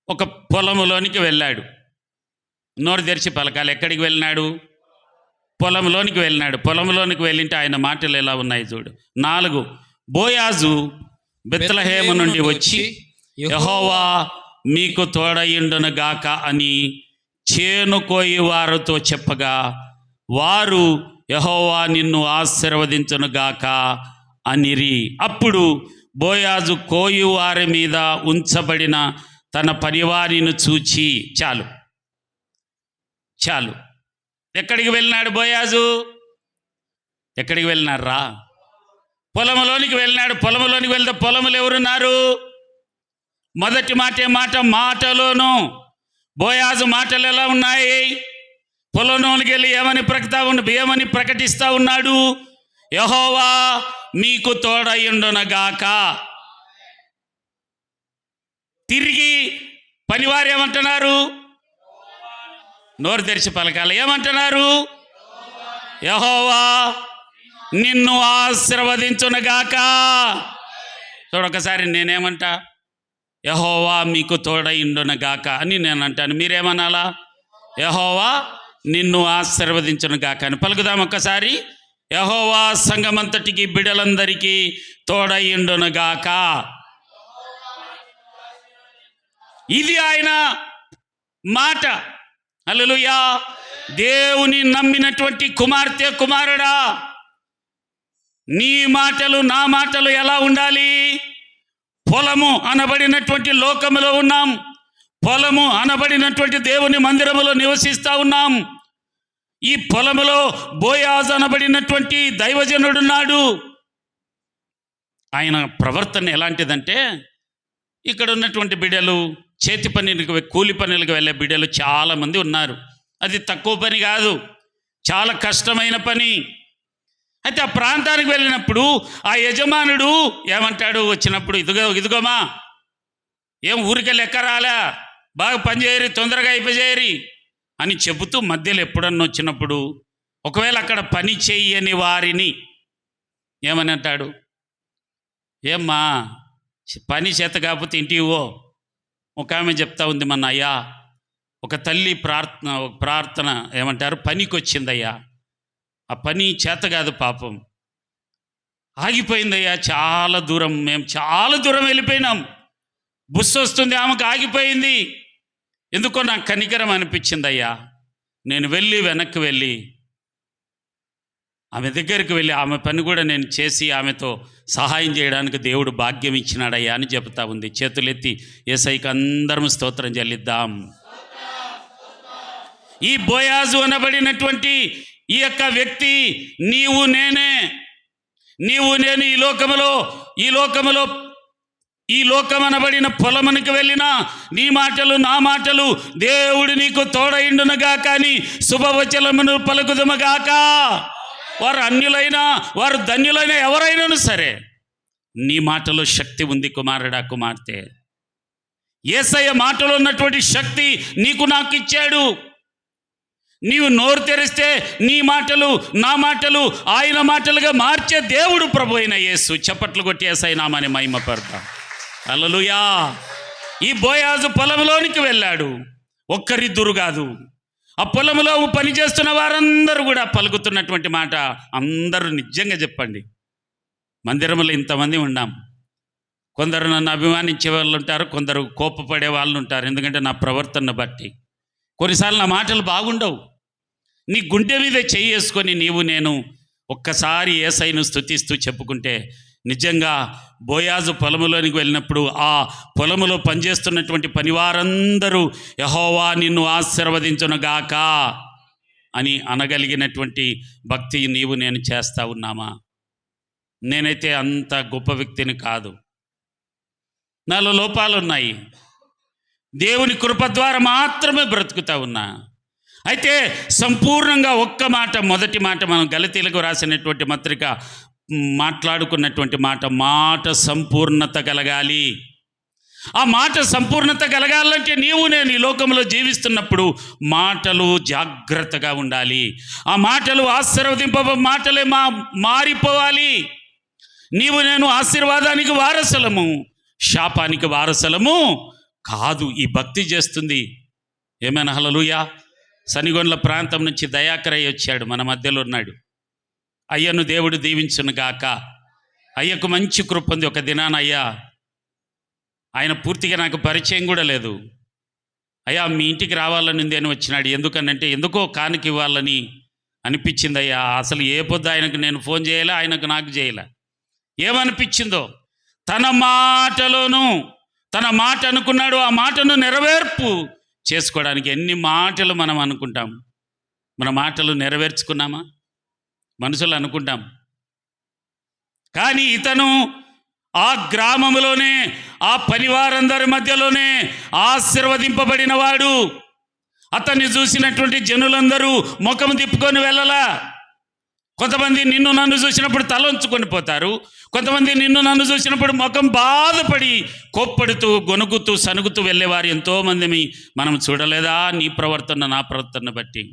A: ఒక పొలములోనికి వెళ్ళాడు. నోరు తెరిచి పలకాలి. ఎక్కడికి వెళ్ళినాడు? పొలంలోనికి వెళ్ళినాడు. పొలంలోనికి వెళ్ళింటే ఆయన మాటలు ఎలా ఉన్నాయి చూడు. 4, బోయాజు బెత్లెహేము నుండి వచ్చి యెహోవా మీకు తోడయుండును గాక అని చేను కోయి వారితో చెప్పగా, వారు యెహోవా నిన్ను ఆశీర్వదించును గాక అనిరి. అప్పుడు బోయాజు కోయి వారి మీద ఉంచబడిన తన పనివారిని చూచి, చాలు ఎక్కడికి వెళ్ళినాడు బోయాజు? ఎక్కడికి వెళ్ళినారా? పొలంలోనికి వెళ్ళినాడు. పొలంలోనికి వెళ్తే పొలములు ఎవరున్నారు? మొదటి మాటలోను బోయాజు మాటలు ఎలా ఉన్నాయి? పొలంలోనికి వెళ్ళి ఏమని ప్రకటిస్తా ఉన్నాడు? యెహోవా మీకు తోడయుండునగాక. తిరిగి పనివారు ఏమంటున్నారు? నోరు తెరిచి పలకాలి. ఏమంటున్నారు? యెహోవా నిన్ను ఆశీర్వదించునుగాక. చూడొకసారి నేనేమంటా? యెహోవా మీకు తోడయుండునుగాక అని నేను అంటాను. మీరేమనాలా? యెహోవా నిన్ను ఆశీర్వదించునుగాక అని పలుకుదాం ఒక్కసారి. యెహోవా సంఘమంతటికి బిడ్డలందరికీ తోడయుండునుగాక. ఇది ఆయన మాట. హల్లెలూయా. దేవుని నమ్మినటువంటి కుమార్తె, కుమారుడా, నీ మాటలు నా మాటలు ఎలా ఉండాలి? పొలము అనబడినటువంటి లోకములో ఉన్నాం. పొలము అనబడినటువంటి దేవుని మందిరములో నివసిస్తూ ఉన్నాం. ఈ పొలములో బోయాజు అనబడినటువంటి దైవజనుడున్నాడు. ఆయన ప్రవర్తన ఎలాంటిదంటే, ఇక్కడ ఉన్నటువంటి బిడ్డలు, చేతి పనికి కూలి పనులకు వెళ్ళే బిడ్డలు చాలామంది ఉన్నారు. అది తక్కువ పని కాదు, చాలా కష్టమైన పని. అయితే ఆ ప్రాంతానికి వెళ్ళినప్పుడు ఆ యజమానుడు ఏమంటాడు? వచ్చినప్పుడు, ఇదిగోమా, ఏం ఊరికే లెక్క రాలే, బాగా పనిచేయరి, తొందరగా అయిపోయేరి అని చెబుతూ మధ్యలో ఎప్పుడన్నా వచ్చినప్పుడు ఒకవేళ అక్కడ పని చెయ్యని వారిని ఏమని అంటాడు? ఏమ్మా పని చేత కాకపోతే ఇంటికి పో. ఒక ఆమె చెప్తా ఉంది, మన అయ్యా ఒక తల్లి ప్రార్థన ఏమంటారు, పనికి వచ్చిందయ్యా, ఆ పని చేత కాదు పాపం, ఆగిపోయిందయ్యా, చాలా దూరం, మేము చాలా దూరం వెళ్ళిపోయినాం, బస్సు వస్తుంది, ఆమెకు ఆగిపోయింది, ఎందుకో నాకు కనికరం అనిపించిందయ్యా, నేను వెనక్కి వెళ్ళి ఆమె దగ్గరికి వెళ్ళి ఆమె పని కూడా నేను చేసి ఆమెతో సహాయం చేయడానికి దేవుడు భాగ్యం ఇచ్చినాడయ్యా అని చెబుతా ఉంది. చేతులెత్తి యేసయ్యకి అందరం స్తోత్రం చెల్లిద్దాం. ఈ బోయాజు అనబడినటువంటి ఈ యొక్క వ్యక్తి, నీవు నేను ఈ లోకం అనబడిన పొలమునికి వెళ్ళినా నీ మాటలు నా మాటలు దేవుడు నీకు తోడయిండునుగా కానీ శుభవచనమును పలుకుదుమగాక. వారు అన్యులైనా వారు ధన్యులైనా ఎవరైనాను సరే నీ మాటలో శక్తి ఉంది కుమారుడా, కుమార్తె. యేసయ్య మాటలో ఉన్నటువంటి శక్తి నీకు నాకు ఇచ్చాడు. నీవు నోరు తెరిస్తే నీ మాటలు నా మాటలు ఆయన మాటలుగా మార్చే దేవుడు ప్రభు అయిన యేసు. చప్పట్లు కొట్టి యేసయ్య నామాన్ని మహిమపడతాం. హల్లెలూయా. ఈ బోయాజు పొలంలోనికి వెళ్ళాడు. ఒక్కరిద్దరు కాదు, ఆ పొలంలో పనిచేస్తున్న వారందరూ కూడా పలుకుతున్నటువంటి మాట, అందరూ నిజంగా చెప్పండి, మందిరంలో ఇంతమంది ఉన్నాం. కొందరు నన్ను అభిమానించే వాళ్ళు ఉంటారు, కొందరు కోపపడే వాళ్ళు ఉంటారు, ఎందుకంటే నా ప్రవర్తనను బట్టి. కొన్నిసార్లు నా మాటలు బాగుండవు. నీ గుండె మీద చేసుకొని నేను ఒక్కసారి యేసయ్యను స్తుతిస్తూ చెప్పుకుంటే నిజంగా బోయాజు పొలములోనికి వెళ్ళినప్పుడు ఆ పొలములో పనిచేస్తున్నటువంటి పనివారందరూ యెహోవా నిన్ను ఆశీర్వదించునుగాక అని అనగలిగినటువంటి భక్తి నీవు నేను చేస్తా ఉన్నామా? నేనైతే అంత గొప్ప వ్యక్తిని కాదు, నాలో లోపాలు ఉన్నాయి. దేవుని కృప ద్వారా మాత్రమే బ్రతుకుతా ఉన్నా. అయితే సంపూర్ణంగా ఒక్క మాట, మొదటి మాట మనం గలతీలకు రాసినటువంటి పత్రిక మాట్లాడుకున్నటువంటి మాట సంపూర్ణత కలగాలి. ఆ మాట సంపూర్ణత కలగాలంటే నీవు నేను ఈ లోకంలో జీవిస్తున్నప్పుడు మాటలు జాగ్రత్తగా ఉండాలి. ఆ మాటలు మాటలే మారిపోవాలి. నీవు నేను ఆశీర్వాదానికి వారసులము, శాపానికి వారసులము కాదు. ఈ భక్తి చేస్తుంది. ఏమైనా హల్లెలూయా. సనిగొండ్ల ప్రాంతం నుంచి దయాకరయ్య వచ్చాడు, మన మధ్యలో ఉన్నాడు. అయ్యను దేవుడు దీవించును గాక. అయ్యకు మంచి కృప ఉంది. ఒక దినాన అయ్యా, ఆయన పూర్తిగా నాకు పరిచయం కూడా లేదు. అయ్యా మీ ఇంటికి రావాలని అని వచ్చినాడు. ఎందుకనంటే ఎందుకో కానుక ఇవ్వాలని అనిపించింది అయ్యా. అసలు ఏ పొద్దు ఆయనకు నేను ఫోన్ చేయలే, ఆయనకు నాకు చేయలే. ఏమనిపించిందో తన మాటలోను తన మాట అనుకున్నాడు. ఆ మాటను నెరవేర్పు చేసుకోవడానికి ఎన్ని మాటలు మనం అనుకుంటాం. మన మాటలు నెరవేర్చుకున్నామా? మనుషులు అనుకుంటాం. కానీ ఇతను ఆ గ్రామంలోనే, ఆ పనివారందరి మధ్యలోనే ఆశీర్వదింపబడిన వాడు. అతన్ని చూసినటువంటి జనులందరూ ముఖం తిప్పుకొని వెళ్ళలా. కొంతమంది నిన్ను నన్ను చూసినప్పుడు తలంచుకొని పోతారు. కొంతమంది నిన్ను నన్ను చూసినప్పుడు ముఖం బాధపడి కోప్పడుతూ గొనుగుతూ సనుగుతూ వెళ్ళేవారు ఎంతోమందిని మనం చూడలేదా? నీ ప్రవర్తన నా ప్రవర్తన బట్టి.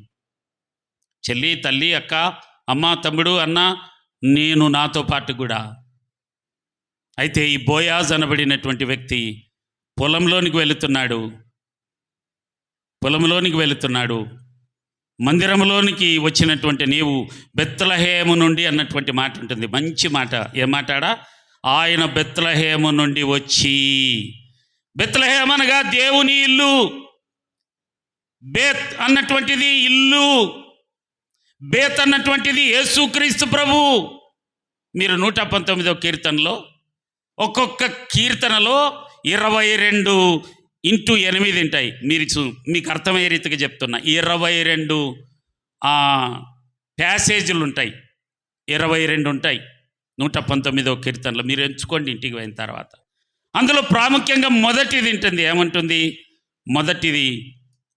A: చెల్లి, తల్లి, అక్క, అమ్మ, తమ్ముడు, అన్న, నేను నాతో పాటు కూడా. అయితే ఈ బోయాజ్ అనబడినటువంటి వ్యక్తి పొలంలోనికి వెళుతున్నాడు. మందిరంలోనికి వచ్చినటువంటి నీవు బెత్లెహేము నుండి అన్నటువంటి మాట ఉంటుంది. మంచి మాట. ఏం మాటాడా? ఆయన బెత్లెహేము నుండి వచ్చి. బెత్లెహేము అనగా దేవుని ఇల్లు. బేత్ అన్నటువంటిది ఇల్లు. బేత్ అన్నటువంటిది యేసుక్రీస్తు ప్రభు. మీరు 119వ కీర్తనలో ఒక్కొక్క కీర్తనలో 22x8 ఉంటాయి. మీకు అర్థమయ్యే రీతిగా చెప్తున్నా. 22 ప్యాసేజీలు ఉంటాయి. 22 ఉంటాయి 119వ కీర్తనలో. మీరు ఎంచుకోండి ఇంటికి పోయిన తర్వాత. అందులో ప్రాముఖ్యంగా మొదటిది ఉంటుంది. ఏమంటుంది? మొదటిది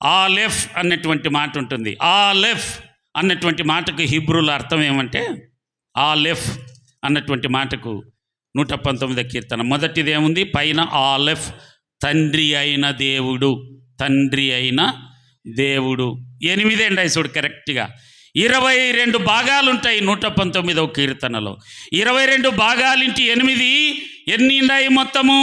A: ఆలెఫ్ అన్నటువంటి మాట ఉంటుంది. ఆలెఫ్ అన్నటువంటి మాటకు హీబ్రూలో అర్థం ఏమంటే, ఆలెఫ్ అన్నటువంటి మాటకు 119వ కీర్తన మొదటిది ఏముంది? పైన ఆలెఫ్, తండ్రి అయిన దేవుడు. 8 అండి చూడు కరెక్ట్గా. 22 భాగాలు ఉంటాయి 119వ కీర్తనలో. 22 భాగాలింటి 8 ఎన్ని ఉన్నాయి? మొత్తము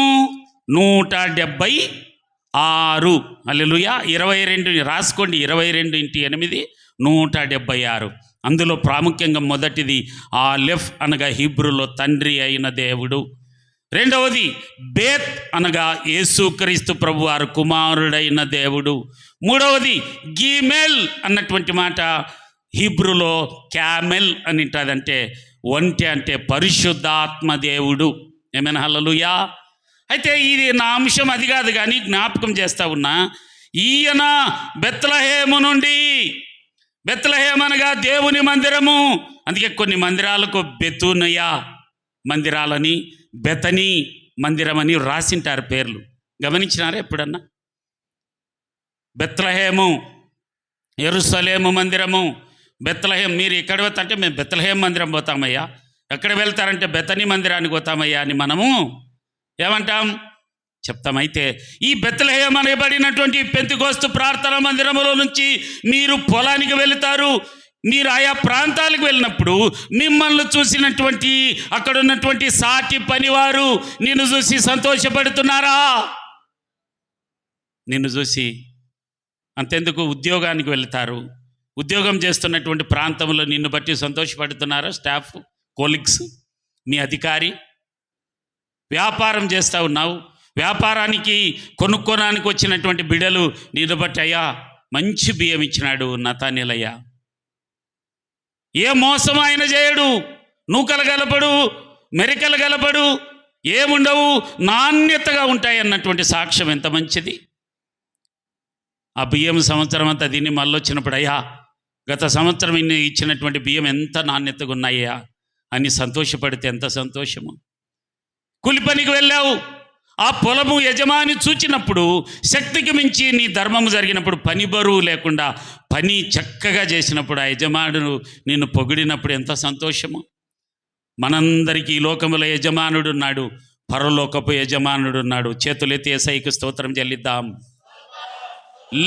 A: 176. హల్లెలూయా. 22 రాసుకోండి. 22x8 176. అందులో ప్రాముఖ్యంగా మొదటిది ఆలెఫ్ అనగా హీబ్రూలో తండ్రి అయిన దేవుడు. రెండవది బేత్ అనగా యేసుక్రీస్తు ప్రభు వారు కుమారుడైన దేవుడు. మూడవది గీమెల్ అన్నటువంటి మాట హీబ్రూలో క్యామెల్ అని ఉంటుందంటే ఒంటె, అంటే పరిశుద్ధాత్మ దేవుడు. ఏమైనా హల్లెలూయా. అయితే ఇది నా అంశం అది కాదు, కానీ జ్ఞాపకం చేస్తా ఉన్నా. ఈయన బెత్లెహేము నుండి, బెత్లెహేము అనగా దేవుని మందిరము. అందుకే కొన్ని మందిరాలకు బెతునయా మందిరాలని, బెతనీ మందిరం అని రాసింటారు పేర్లు. గమనించినారా ఎప్పుడన్నా? బెత్లెహేము, యెరూషలేము మందిరము, బెత్లెహేం. మీరు ఎక్కడ పోతారంటే మేము బెత్లెహేం మందిరం పోతామయ్యా. ఎక్కడ వెళ్తారంటే బెతనీ మందిరానికి పోతామయ్యా అని మనము ఏమంటాం? చెప్తామైతే ఈ బెత్లెహేం అనబడినటువంటి పెంతెకోస్తు ప్రార్థన మందిరములో నుంచి మీరు పొలానికి వెళుతారు. మీరు ఆయా ప్రాంతాలకు వెళ్ళినప్పుడు మిమ్మల్ని చూసినటువంటి అక్కడ ఉన్నటువంటి సాటి పనివారు నిన్ను చూసి సంతోషపడుతున్నారా? నిన్ను చూసి అంతెందుకు ఉద్యోగానికి వెళ్తారు, ఉద్యోగం చేస్తున్నటువంటి ప్రాంతంలో నిన్ను బట్టి సంతోషపడుతున్నారా? స్టాఫ్, కోలిగ్స్, మీ అధికారి. వ్యాపారం చేస్తూ ఉన్నావు, వ్యాపారానికి కొనుక్కోడానికి వచ్చినటువంటి బిడ్డలు నిన్ను బట్టి అయ్యా మంచి బియ్యం ఇచ్చినాడు నతానీలయ్యా, ఏ మోసం ఆయన చేయడు, నూకలు గలపడు, మెరికలు గలపడు, ఏముండవు, నాణ్యతగా ఉంటాయి అన్నటువంటి సాక్ష్యం ఎంత మంచిది. ఆ బియ్యం సంవత్సరం అంతా దీన్ని మళ్ళీ వచ్చినప్పుడు, అయ్యా గత సంవత్సరం ఇచ్చినటువంటి బియ్యం ఎంత నాణ్యతగా ఉన్నాయ్యా అని సంతోషపడితే ఎంత సంతోషము. కూలి పనికి వెళ్ళావు, ఆ పొలము యజమాని చూచినప్పుడు, శక్తికి మించి నీ ధర్మము జరిగినప్పుడు, పని బరువు లేకుండా పని చక్కగా చేసినప్పుడు, ఆ యజమానుడు నిన్ను పొగిడినప్పుడు ఎంత సంతోషము. మనందరికీ ఈ లోకముల యజమానుడు ఉన్నాడు, పరలోకపు యజమానుడు ఉన్నాడు. చేతులెత్తి యేసయ్యకు స్తోత్రం చెల్లిద్దాం.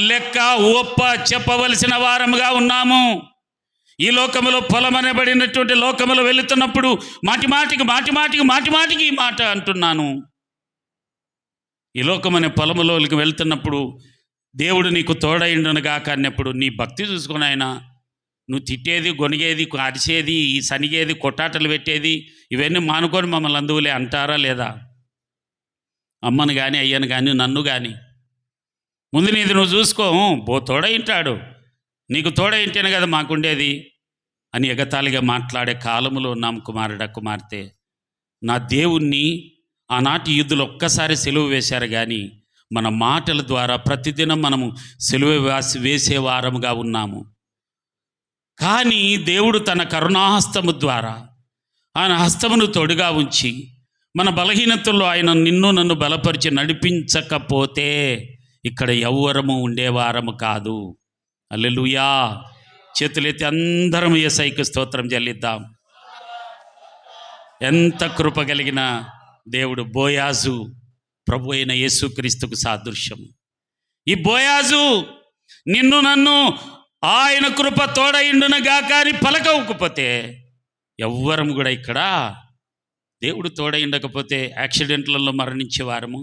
A: లెక్క ఒప్ప చెప్పవలసిన వారముగా ఉన్నాము. ఈ లోకములో పొలమనబడినటువంటి లోకములో వెళుతున్నప్పుడు మాటి మాటికి ఈ మాట అంటున్నాను. ఈ లోకమనే పొలములోకి వెళ్తున్నప్పుడు దేవుడు నీకు తోడైండునుగాక అన్నప్పుడు నీ భక్తి చూసుకుని ఆయన, నువ్వు తిట్టేది, గొనిగేది, అరిచేది, ఈ సనిగేది, కొట్టాటలు పెట్టేది, ఇవన్నీ మానుకొని మమ్మల్ని అందువులే అంటారా లేదా? అమ్మను కానీ, అయ్యను కానీ, నన్ను కానీ ముందు నీది నువ్వు చూసుకో. తోడైంటాడు, నీకు తోడైంటేనే కదా మాకుండేది అని ఎగతాళిగా మాట్లాడే కాలంలో ఉన్నాం. కుమారుడా, కుమార్తె, నా దేవుణ్ణి ఆనాటి యుద్ధులు ఒక్కసారి సెలువు వేశారు, కానీ మన మాటల ద్వారా ప్రతిదినం మనము సెలువు వేసే వారముగా ఉన్నాము. కానీ దేవుడు తన కరుణాహస్తము ద్వారా ఆయన హస్తమును తోడుగా ఉంచి మన బలహీనతల్లో ఆయన నిన్ను నన్ను బలపరిచి నడిపించకపోతే ఇక్కడ ఎవ్వరము ఉండేవారము కాదు. హల్లెలూయా. చేతులెత్తి అందరం యేసయ్యకు స్తోత్రం చెల్లిద్దాం. ఎంత కృప కలిగిన దేవుడు. బోయాజు ప్రభు అయిన యేసుక్రీస్తుకు సాదృశ్యము. ఈ బోయాజు నిన్ను నన్ను ఆయన కృప తోడైండునగాక అని పలకవకపోతే ఎవ్వరం కూడా ఇక్కడ దేవుడు తోడైండకపోతే యాక్సిడెంట్లలో మరణించేవారము,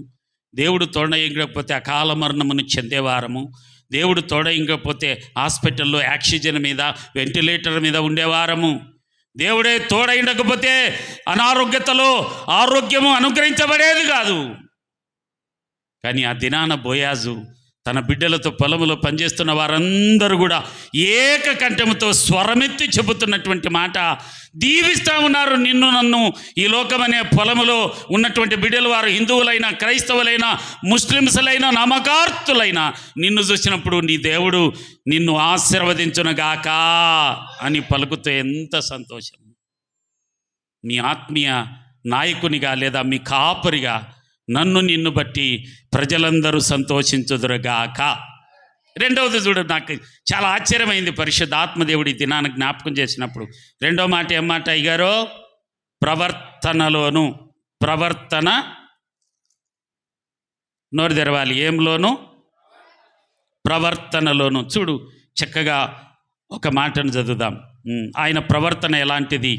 A: దేవుడు తోడైండకపోతే అకాల మరణమును చెందేవారము, దేవుడు తోడైండకపోతే హాస్పిటల్లో ఆక్సిజన్ మీద, వెంటిలేటర్ మీద ఉండేవారము. దేవుడే తోడైండకపోతే అనారోగ్యతలో ఆరోగ్యము అనుగ్రహించబడేది కాదు. కానీ ఆ దినాన బోయాజు తన బిడ్డలతో పొలములో పనిచేస్తున్న వారందరూ కూడా ఏకకంఠముతో స్వరమెత్తి చెబుతున్నటువంటి మాట, దీవిస్తూ ఉన్నారు నిన్ను నన్ను. ఈ లోకమనే పొలములో ఉన్నటువంటి బిడ్డలు, వారు హిందువులైనా, క్రైస్తవులైనా, ముస్లిమ్స్లైనా, నమ్మకార్థులైనా నిన్ను చూసినప్పుడు నీ దేవుడు నిన్ను ఆశీర్వదించునుగాక అని పలుకుతూ ఎంత సంతోషం. మీ ఆత్మీయ నాయకునిగా లేదా మీ కాపరిగా నన్ను నిన్ను బట్టి ప్రజలందరూ సంతోషించుదురుగాక. రెండవది చూడు, నాకు చాలా ఆశ్చర్యమైంది. పరిశుద్ధ ఆత్మదేవుడి దినాన్ని జ్ఞాపకం చేసినప్పుడు రెండో మాట ఏమాట అయ్యారో, ప్రవర్తనలోను. ప్రవర్తన నోరు తెరవాలి. ఏంలోను? ప్రవర్తనలోను. చూడు చక్కగా ఒక మాటను చదువుదాం. ఆయన ప్రవర్తన ఎలాంటిది?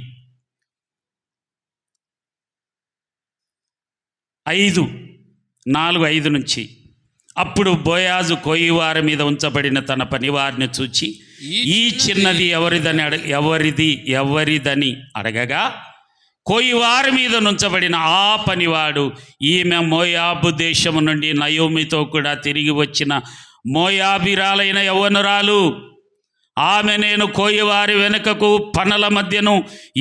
A: 4:5 నుంచి. అప్పుడు బోయాజు కోయివారి మీద ఉంచబడిన తన పనివారిని చూచి, ఈ చిన్నది ఎవరిదని అడగగా, కోయివారి మీద నుంచబడిన ఆ పనివాడు, ఈమె మోయాబు దేశము నుండి నయోమితో కూడా తిరిగి వచ్చిన మోయాబిరాలైన యవ్వనురాలు. ఆమె నేను కోయివారి వెనుకకు పనల మధ్యను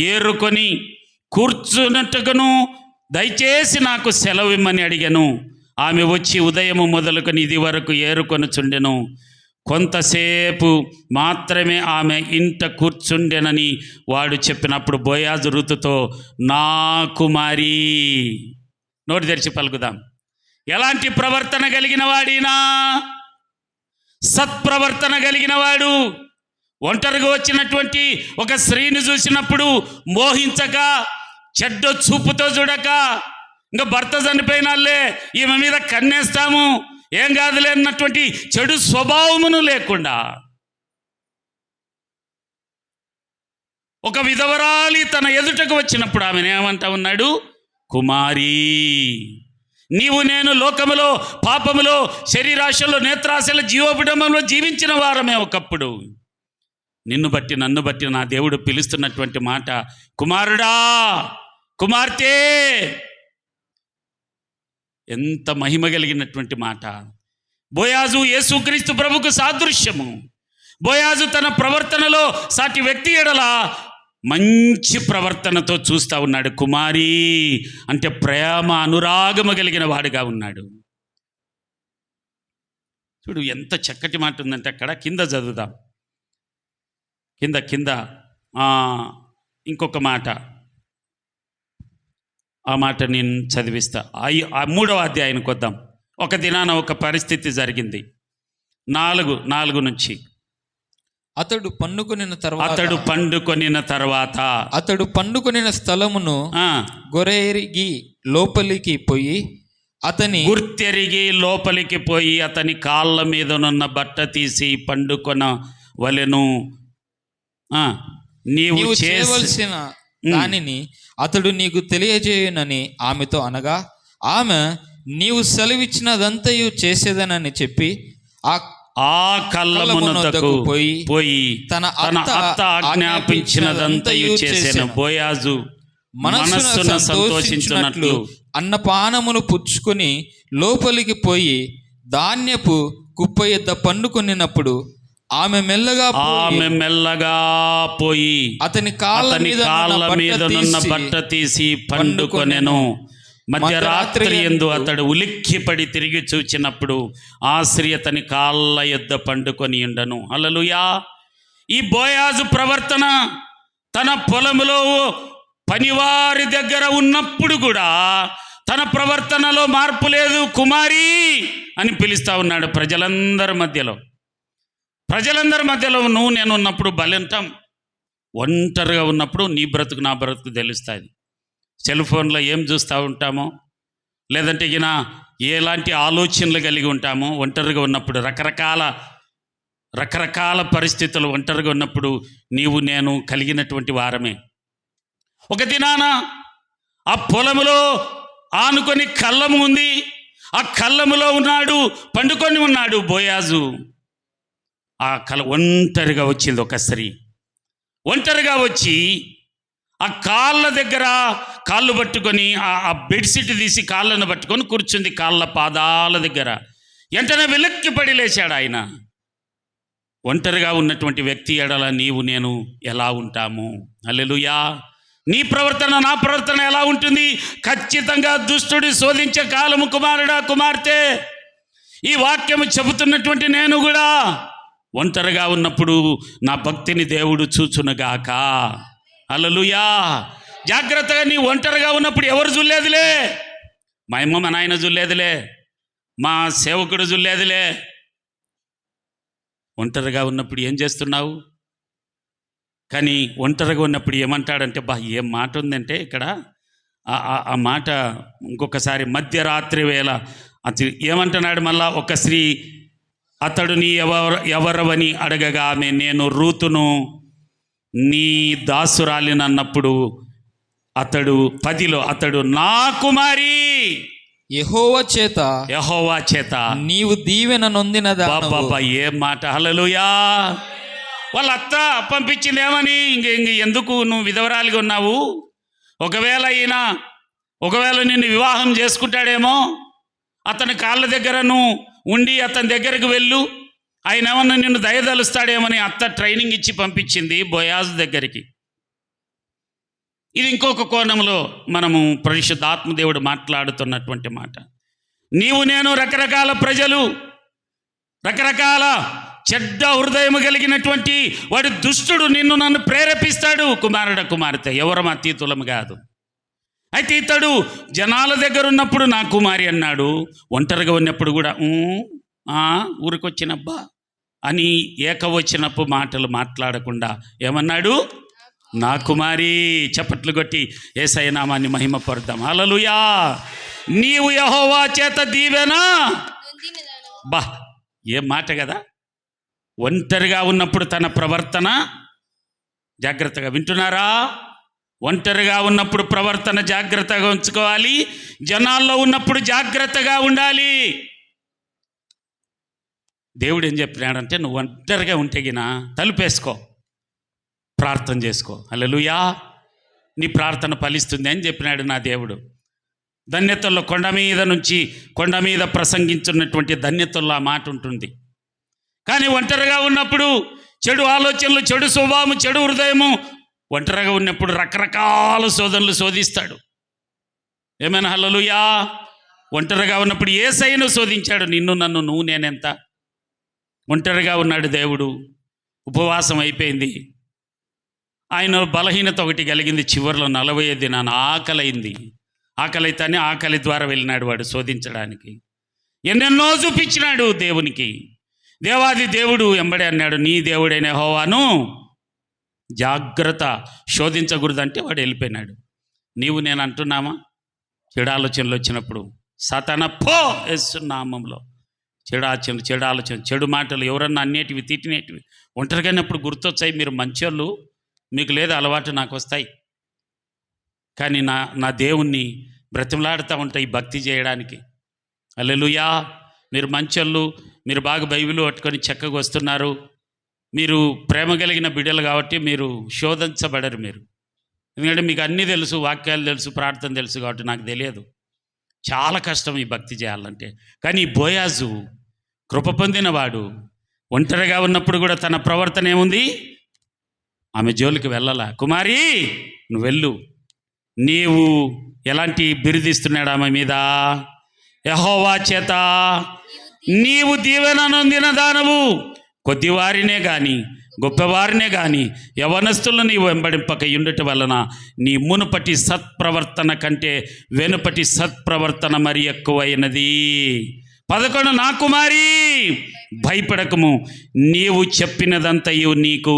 A: ఏరుకొని కూర్చున్నట్టుకును దయచేసి నాకు సెలవిమ్మని అడిగాను. ఆమె వచ్చి ఉదయము మొదలుకొని ఇది వరకు ఏరుకొనుచుండెను. కొంతసేపు మాత్రమే ఆమె ఇంట కూర్చుండెనని వాడు చెప్పినప్పుడు బోయాజు రుతుతో, నా కుమారి. నోటి తెరిచి పలుకుదాం. ఎలాంటి ప్రవర్తన కలిగిన వాడినా? సత్ప్రవర్తన కలిగిన వాడు. ఒంటరిగా వచ్చినటువంటి ఒక స్త్రీని చూసినప్పుడు మోహించక, చెడ్డ చూపుతో చూడక, ఇంకా భర్త చనిపోయినాలే ఈమె మీద కన్నేస్తాము, ఏం కాదులే అన్నటువంటి చెడు స్వభావమును లేకుండా, ఒక విధవరాలి తన ఎదుటకు వచ్చినప్పుడు ఆమెను ఏమంటా ఉన్నాడు? కుమారి. నీవు నేను లోకములో, పాపములో, శరీరాశలో, నేత్రాశలో, జీవోపిడమంలో జీవించిన వారమే ఒకప్పుడు. నిన్ను బట్టి నన్ను బట్టి నా దేవుడు పిలుస్తున్నటువంటి మాట, కుమారుడా, కుమార్తె. ఎంత మహిమ కలిగినటువంటి మాట. బోయాజు యేసుక్రీస్తు ప్రభుకు సాదృశ్యము. బోయాజు తన ప్రవర్తనలో సాటి వ్యక్తి ఎడల మంచి ప్రవర్తనతో చూస్తూ ఉన్నాడు. కుమారి అంటే ప్రేమ అనురాగము కలిగిన వాడుగా ఉన్నాడు. చూడు ఎంత చక్కటి మాట ఉందంటే అక్కడ కింద చదువుదాం. కింద ఇంకొక మాట, ఆ మాట నేను చదివిస్తా. 3వ అధ్యాయానికి వద్దాం. ఒక దినాన ఒక పరిస్థితి జరిగింది. 4 నుంచి.
B: అతడు పండుకొనిన తర్వాత అతడు పండుకొనిన స్థలమును గుర్తెరిగి లోపలికి పోయి
A: అతని కాళ్ళ మీదనున్న బట్ట తీసి పండుకొన వలెను. నీవు
B: చేయవలసిన దానిని అతడు నీకు తెలియజేయునని ఆమెతో అనగా, ఆమె నీవు సెలవిచ్చినదంతయు చేసేదనని చెప్పి ఆ కళ్ళమునొద్దకు పోయి తన అత్త ఆజ్ఞాపించినదంతయు చేసెను. బోయాజు మనస్సున సంతోషించున్నట్లు అన్నపానమును పుచ్చుకొని లోపలికి పోయి ధాన్యపు కుప్ప యొద్ద పండుకొనినప్పుడు ఆమె మెల్లగా పోయి అతని కాళ్ళ మీదనున్న బట్ట తీసి పండుకొనెను. మధ్యరాత్రి యందు అతడు ఉలిక్కిపడి తిరిగి చూచినప్పుడు ఆ స్త్రీ అతని కాళ్ళ యొద్ద పండుకొని ఉండను. హల్లెలూయా. ఈ బోయాజు ప్రవర్తన, తన పొలములో పనివారి దగ్గర ఉన్నప్పుడు కూడా తన ప్రవర్తనలో మార్పు లేదు. కుమారి అని పిలుస్తూ ఉన్నాడు ప్రజలందరి మధ్యలో. నువ్వు నేను ఉన్నప్పుడు బలింటాం. ఒంటరిగా ఉన్నప్పుడు నీ బ్రతుకు నా బ్రతుకు తెలుస్తుంది. సెల్ ఫోన్లో ఏం చూస్తూ ఉంటామో, లేదంటే ఎలాంటి ఆలోచనలు కలిగి ఉంటామో ఒంటరిగా ఉన్నప్పుడు, రకరకాల పరిస్థితులు ఒంటరిగా ఉన్నప్పుడు నీవు నేను కలిగినటువంటి వారమే. ఒక దినాన ఆ పొలములో ఆనుకొని కళ్ళము ఉంది. ఆ కళ్ళములో పండుకొని ఉన్నాడు బోయాజు. ఆ ఒంటరిగా వచ్చింది ఒక స్త్రీ. ఒంటరిగా వచ్చి ఆ కాళ్ళ దగ్గర కాళ్ళు పట్టుకొని ఆ బెడ్షీట్ తీసి కాళ్ళను పట్టుకొని కూర్చుంది, కాళ్ళ పాదాల దగ్గర. వెంటనే వెలక్కి పడి లేచాడు ఆయన. ఒంటరిగా ఉన్నటువంటి వ్యక్తి ఎడల నీవు నేను ఎలా ఉంటాము? హల్లెలూయా. నీ ప్రవర్తన నా ప్రవర్తన ఎలా ఉంటుంది? ఖచ్చితంగా దుష్టుడి శోధించే కాలము కుమారుడా కుమార్తె. ఈ వాక్యము చెబుతున్నటువంటి నేను కూడా ఒంటరిగా ఉన్నప్పుడు నా భక్తిని దేవుడు చూచునుగాక. హల్లెలూయా. జాగ్రత్తగా. నీ ఒంటరిగా ఉన్నప్పుడు ఎవరు చూడలేదులే, మా అమ్మ మా నాయన చూడలేదులే, మా సేవకుడు చూడలేదులే. ఒంటరిగా ఉన్నప్పుడు ఏం చేస్తున్నావు? కానీ ఒంటరిగా ఉన్నప్పుడు ఏమంటాడంటే, ఏం మాట ఉందంటే ఇక్కడ ఆ మాట ఇంకొకసారి, మధ్యరాత్రి వేళ అది ఏమంటున్నాడు మళ్ళా. ఒక స్త్రీ అతడు నీ ఎవరవని అడగగా ఆమె, నేను రూతును నీ దాసురాలినన్నప్పుడు అతడు నా కుమారి, యెహోవా చేత నీవు దీవెన నొందినదా. ఏం మాట! హల్లెలూయా. వాళ్ళ అత్త పంపించింది ఏమని, ఇంక ఎందుకు నువ్వు విధవరాలిగా ఉన్నావు, ఒకవేళ నిన్ను వివాహం చేసుకుంటాడేమో, అతని కాళ్ళ దగ్గర నువ్వు ఉండి అతని దగ్గరకు వెళ్ళు, ఆయన ఏమన్నా నిన్ను దయదలుస్తాడేమని అత్త ట్రైనింగ్ ఇచ్చి పంపించింది బోయాజు దగ్గరికి. ఇది ఇంకొక కోణంలో మనము పరిశుద్ధాత్మదేవుడు మాట్లాడుతున్నటువంటి మాట. నీవు నేను రకరకాల ప్రజలు, రకరకాల చెడ్డ హృదయం కలిగినటువంటి వాడి దుష్టుడు నిన్ను నన్ను ప్రేరేపిస్తాడు. కుమారుడ కుమార్తె, ఎవరం అతీతులం కాదు. అయితే ఇతడు జనాల దగ్గర ఉన్నప్పుడు నా కుమారి అన్నాడు, ఒంటరిగా ఉన్నప్పుడు కూడా ఊరికొచ్చినబ్బా అని ఏకవచనపు మాటలు మాట్లాడకుండా ఏమన్నాడు? నా కుమారి. చప్పట్లు కొట్టి యేసయ్య నామాన్ని మహిమపరుద్దాం. హల్లెలూయా. నీవు యెహోవా చేత దీవెనా. ఏం మాట కదా! ఒంటరిగా ఉన్నప్పుడు తన ప్రవర్తన జాగ్రత్తగా వింటున్నారా? ఒంటరిగా ఉన్నప్పుడు ప్రవర్తన జాగ్రత్తగా ఉంచుకోవాలి. జనాల్లో ఉన్నప్పుడు జాగ్రత్తగా ఉండాలి. దేవుడు ఏం చెప్పినాడంటే, నువ్వు ఒంటరిగా ఉంటే తలుపేసుకో, ప్రార్థన చేసుకో. హల్లెలూయా. నీ ప్రార్థన ఫలిస్తుంది అని చెప్పినాడు నా దేవుడు. ధన్యతల్లో కొండ మీద ప్రసంగించున్నటువంటి ధన్యతల్లో ఆ మాట ఉంటుంది. కానీ ఒంటరిగా ఉన్నప్పుడు చెడు ఆలోచనలు, చెడు స్వభావము, చెడు హృదయము ఒంటరిగా ఉన్నప్పుడు రకరకాల శోధనలు శోధిస్తాడు. ఏమైనా హల్లెలూయా. ఒంటరిగా ఉన్నప్పుడు యేసయ్యను శోధించాడు. నిన్ను నన్ను నువ్వు నేనెంత. ఒంటరిగా ఉన్నాడు దేవుడు, ఉపవాసం అయిపోయింది, ఆయన బలహీనత ఒకటి కలిగింది. చివరిలో 40 దినాన ఆకలైంది. ఆకలైతేనే ఆకలి ద్వారా వెళ్ళినాడు వాడు శోధించడానికి. ఎన్నెన్నో చూపించినాడు దేవునికి. దేవాది దేవుడు ఎంబడే అన్నాడు, నీ దేవుడైన యెహోవాను జాగ్రత్త, శోధించకూడదంటే వాడు వెళ్ళిపోయినాడు. నీవు నేను అంటున్నామా? చెడు ఆలోచనలు వచ్చినప్పుడు సాతానా పో యేసు నామములో. చెడు ఆలోచన, చెడు మాటలు, ఎవరన్నా అన్నేటివి తిట్టినేటివి ఒంటరిగానప్పుడు గుర్తొచ్చాయి. మీరు మంచోళ్ళు, మీకు లేదు అలవాటు, నాకు వస్తాయి. కానీ నా దేవుణ్ణి బ్రతిమలాడుతూ ఉంటాయి భక్తి చేయడానికి. హల్లెలూయా. మీరు మంచోళ్ళు, మీరు బాగా బైబిల్ పట్టుకొని చక్కగా వస్తున్నారు, మీరు ప్రేమ కలిగిన బిడ్డలు కాబట్టి మీరు శోధించబడరు. మీరు ఎందుకంటే మీకు అన్నీ తెలుసు, వాక్యాలు తెలుసు, ప్రార్థన తెలుసు కాబట్టి. నాకు తెలియదు, చాలా కష్టం ఈ భక్తి చేయాలంటే. కానీ ఈ బోయాజు కృప పొందినవాడు ఒంటరిగా ఉన్నప్పుడు కూడా తన ప్రవర్తన ఏముంది? ఆమె జోలికి వెళ్ళాల. కుమారి నువ్వు వెళ్ళు. నీవు ఎలాంటి బిరుదిస్తున్నాడు ఆమె మీద? యెహోవా చేత నీవు దీవెన నొందిన దానవు, కొద్దివారినే కానీ గొప్పవారినే కానీ యవనస్తులను నీవు వెంబడింపక ఉండటం వలన నీ మునుపటి సత్ప్రవర్తన కంటే వెనుపటి సత్ప్రవర్తన మరి ఎక్కువైనది. 11 నా కుమారి భయపడకము, నీవు చెప్పినదంతయు నీకు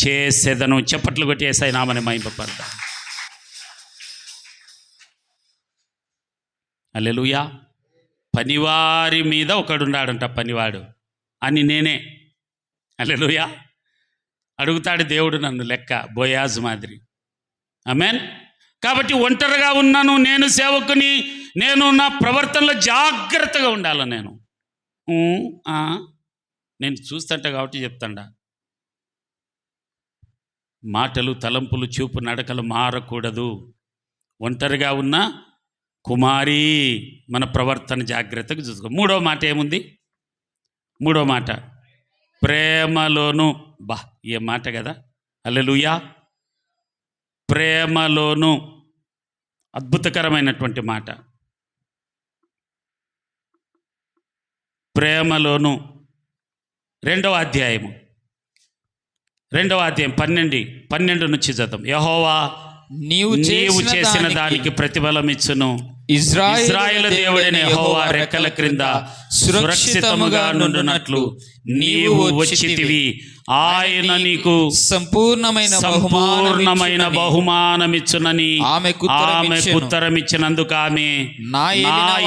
B: చేసేదను. చప్పట్లు కొట్టి యేసయ్య నామమున మహిమపడదాం. హల్లెలూయా. పనివారి మీద ఒకడున్నాడంట, పనివాడు అని నేనే. హల్లెలూయా. అడుగుతాడు దేవుడు నన్ను లెక్క, బోయాజు మాదిరి. ఆమేన్. కాబట్టి ఒంటరిగా ఉన్నాను, నేను సేవకుని, నేను నా ప్రవర్తనలో జాగ్రత్తగా ఉండాలి. నేను చూస్తుంటా కాబట్టి చెప్తాడా. మాటలు, తలంపులు, చూపు, నడకలు మారకూడదు. ఒంటరిగా ఉన్న కుమారి మన ప్రవర్తన జాగ్రత్తగా చూసుకో. 3వ మాట ఏముంది? 3వ మాట ప్రేమలోను. బా, ఏ మాట కదా. హల్లెలూయా. ప్రేమలోను, అద్భుతకరమైనటువంటి మాట. ప్రేమలోను 2వ అధ్యాయం 12 నుంచి చదువు. యెహోవా నీవు చేసిన దానికి ప్రతిఫలం ఇచ్చును. ఇశ్రాయేలు దేవుడైన యెహోవా రెక్కల క్రింద సురక్షితముగా నుండునట్లు నీవు వచ్చితివి. ఆయన నీకు సంపూర్ణమైన బహుమానమిచ్చునని ఆమెకు ఉత్తరమిచ్చినందుకు ఆమె, నా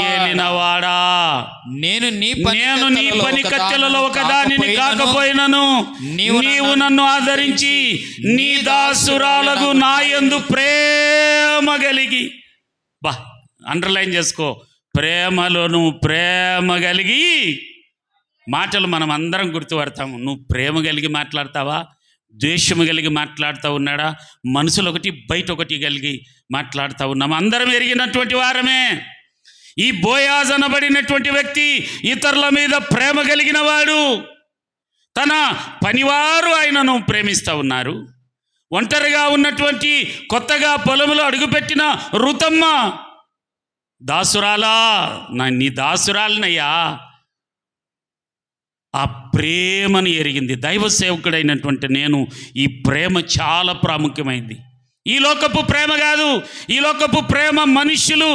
B: ఏలినవాడా, నేను నీ పని కత్తెలలో ఒకదానిని కాకపోయినను నీవు నన్ను ఆదరించి నీ దాసురాలకు నా యందు ప్రేమ కలిగి. బా, అండర్లైన్ చేసుకో. ప్రేమలోను ప్రేమ కలిగి. మాటలు మనం అందరం గుర్తుపడతాము. నువ్వు ప్రేమ కలిగి మాట్లాడతావా? ద్వేషము కలిగి మాట్లాడుతూ ఉన్నాడా? మనసులో ఒకటి బయట ఒకటి కలిగి మాట్లాడుతూ ఉన్నాము. అందరం ఎరిగినటువంటి వారమే. ఈ బోయాజు అనబడినటువంటి వ్యక్తి ఇతరుల మీద ప్రేమ కలిగిన వాడు. తన పనివారు ఆయనను ప్రేమిస్తూ ఉన్నారు. ఒంటరిగా ఉన్నటువంటి కొత్తగా పొలంలో అడుగుపెట్టిన రుతమ్మ, దాసురాలా, నీ దాసురాలనయ్యా, ఆ ప్రేమను ఎరిగింది. దైవ సేవకుడైనటువంటి నేను ఈ ప్రేమ చాలా ప్రాముఖ్యమైంది. ఈ లోకపు ప్రేమ కాదు. ఈ లోకపు ప్రేమ మనుష్యులు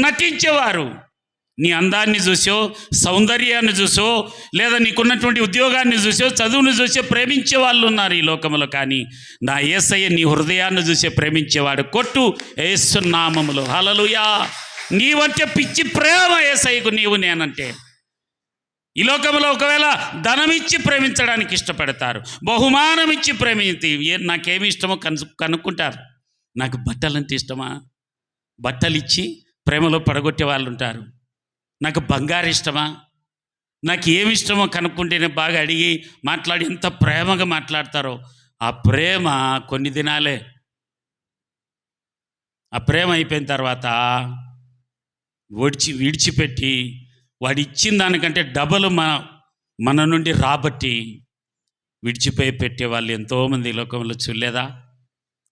B: నటించేవారు. నీ అందాన్ని చూసో, సౌందర్యాన్ని చూసో, లేదా నీకున్నటువంటి ఉద్యోగాన్ని చూసో, చదువును చూసో ప్రేమించే వాళ్ళు ఉన్నారు ఈ లోకంలో. కానీ నా యేసయ్య నీ హృదయాన్ని చూసే ప్రేమించేవాడు. కొట్టు యేసు నామములో హల్లెలూయా. నీవంటే పిచ్చి ప్రేమ యేసయ్యకు నీవు నేనంటే. ఈ లోకంలో ఒకవేళ ధనమిచ్చి ప్రేమించడానికి ఇష్టపడతారు, బహుమానం ఇచ్చి ప్రేమించి నాకేమి ఇష్టమో కనుక్కుంటారు. నాకు బట్టలంటే ఇష్టమా, బట్టలు ఇచ్చి ప్రేమలో పడగొట్టే వాళ్ళు ఉంటారు. నాకు బంగారు ఇష్టమా, నాకు ఏమి ఇష్టమో కనుక్కుంటేనే బాగా అడిగి మాట్లాడి ఎంత ప్రేమగా మాట్లాడతారో. ఆ ప్రేమ కొన్ని దినాలే. ఆ ప్రేమ అయిపోయిన తర్వాత విడిచిపెట్టి వాడు ఇచ్చిన దానికంటే డబల్ మన నుండి రాబట్టి విడిచిపోయి పెట్టే వాళ్ళు ఎంతోమంది ఈ లోకంలో చూడలేదా?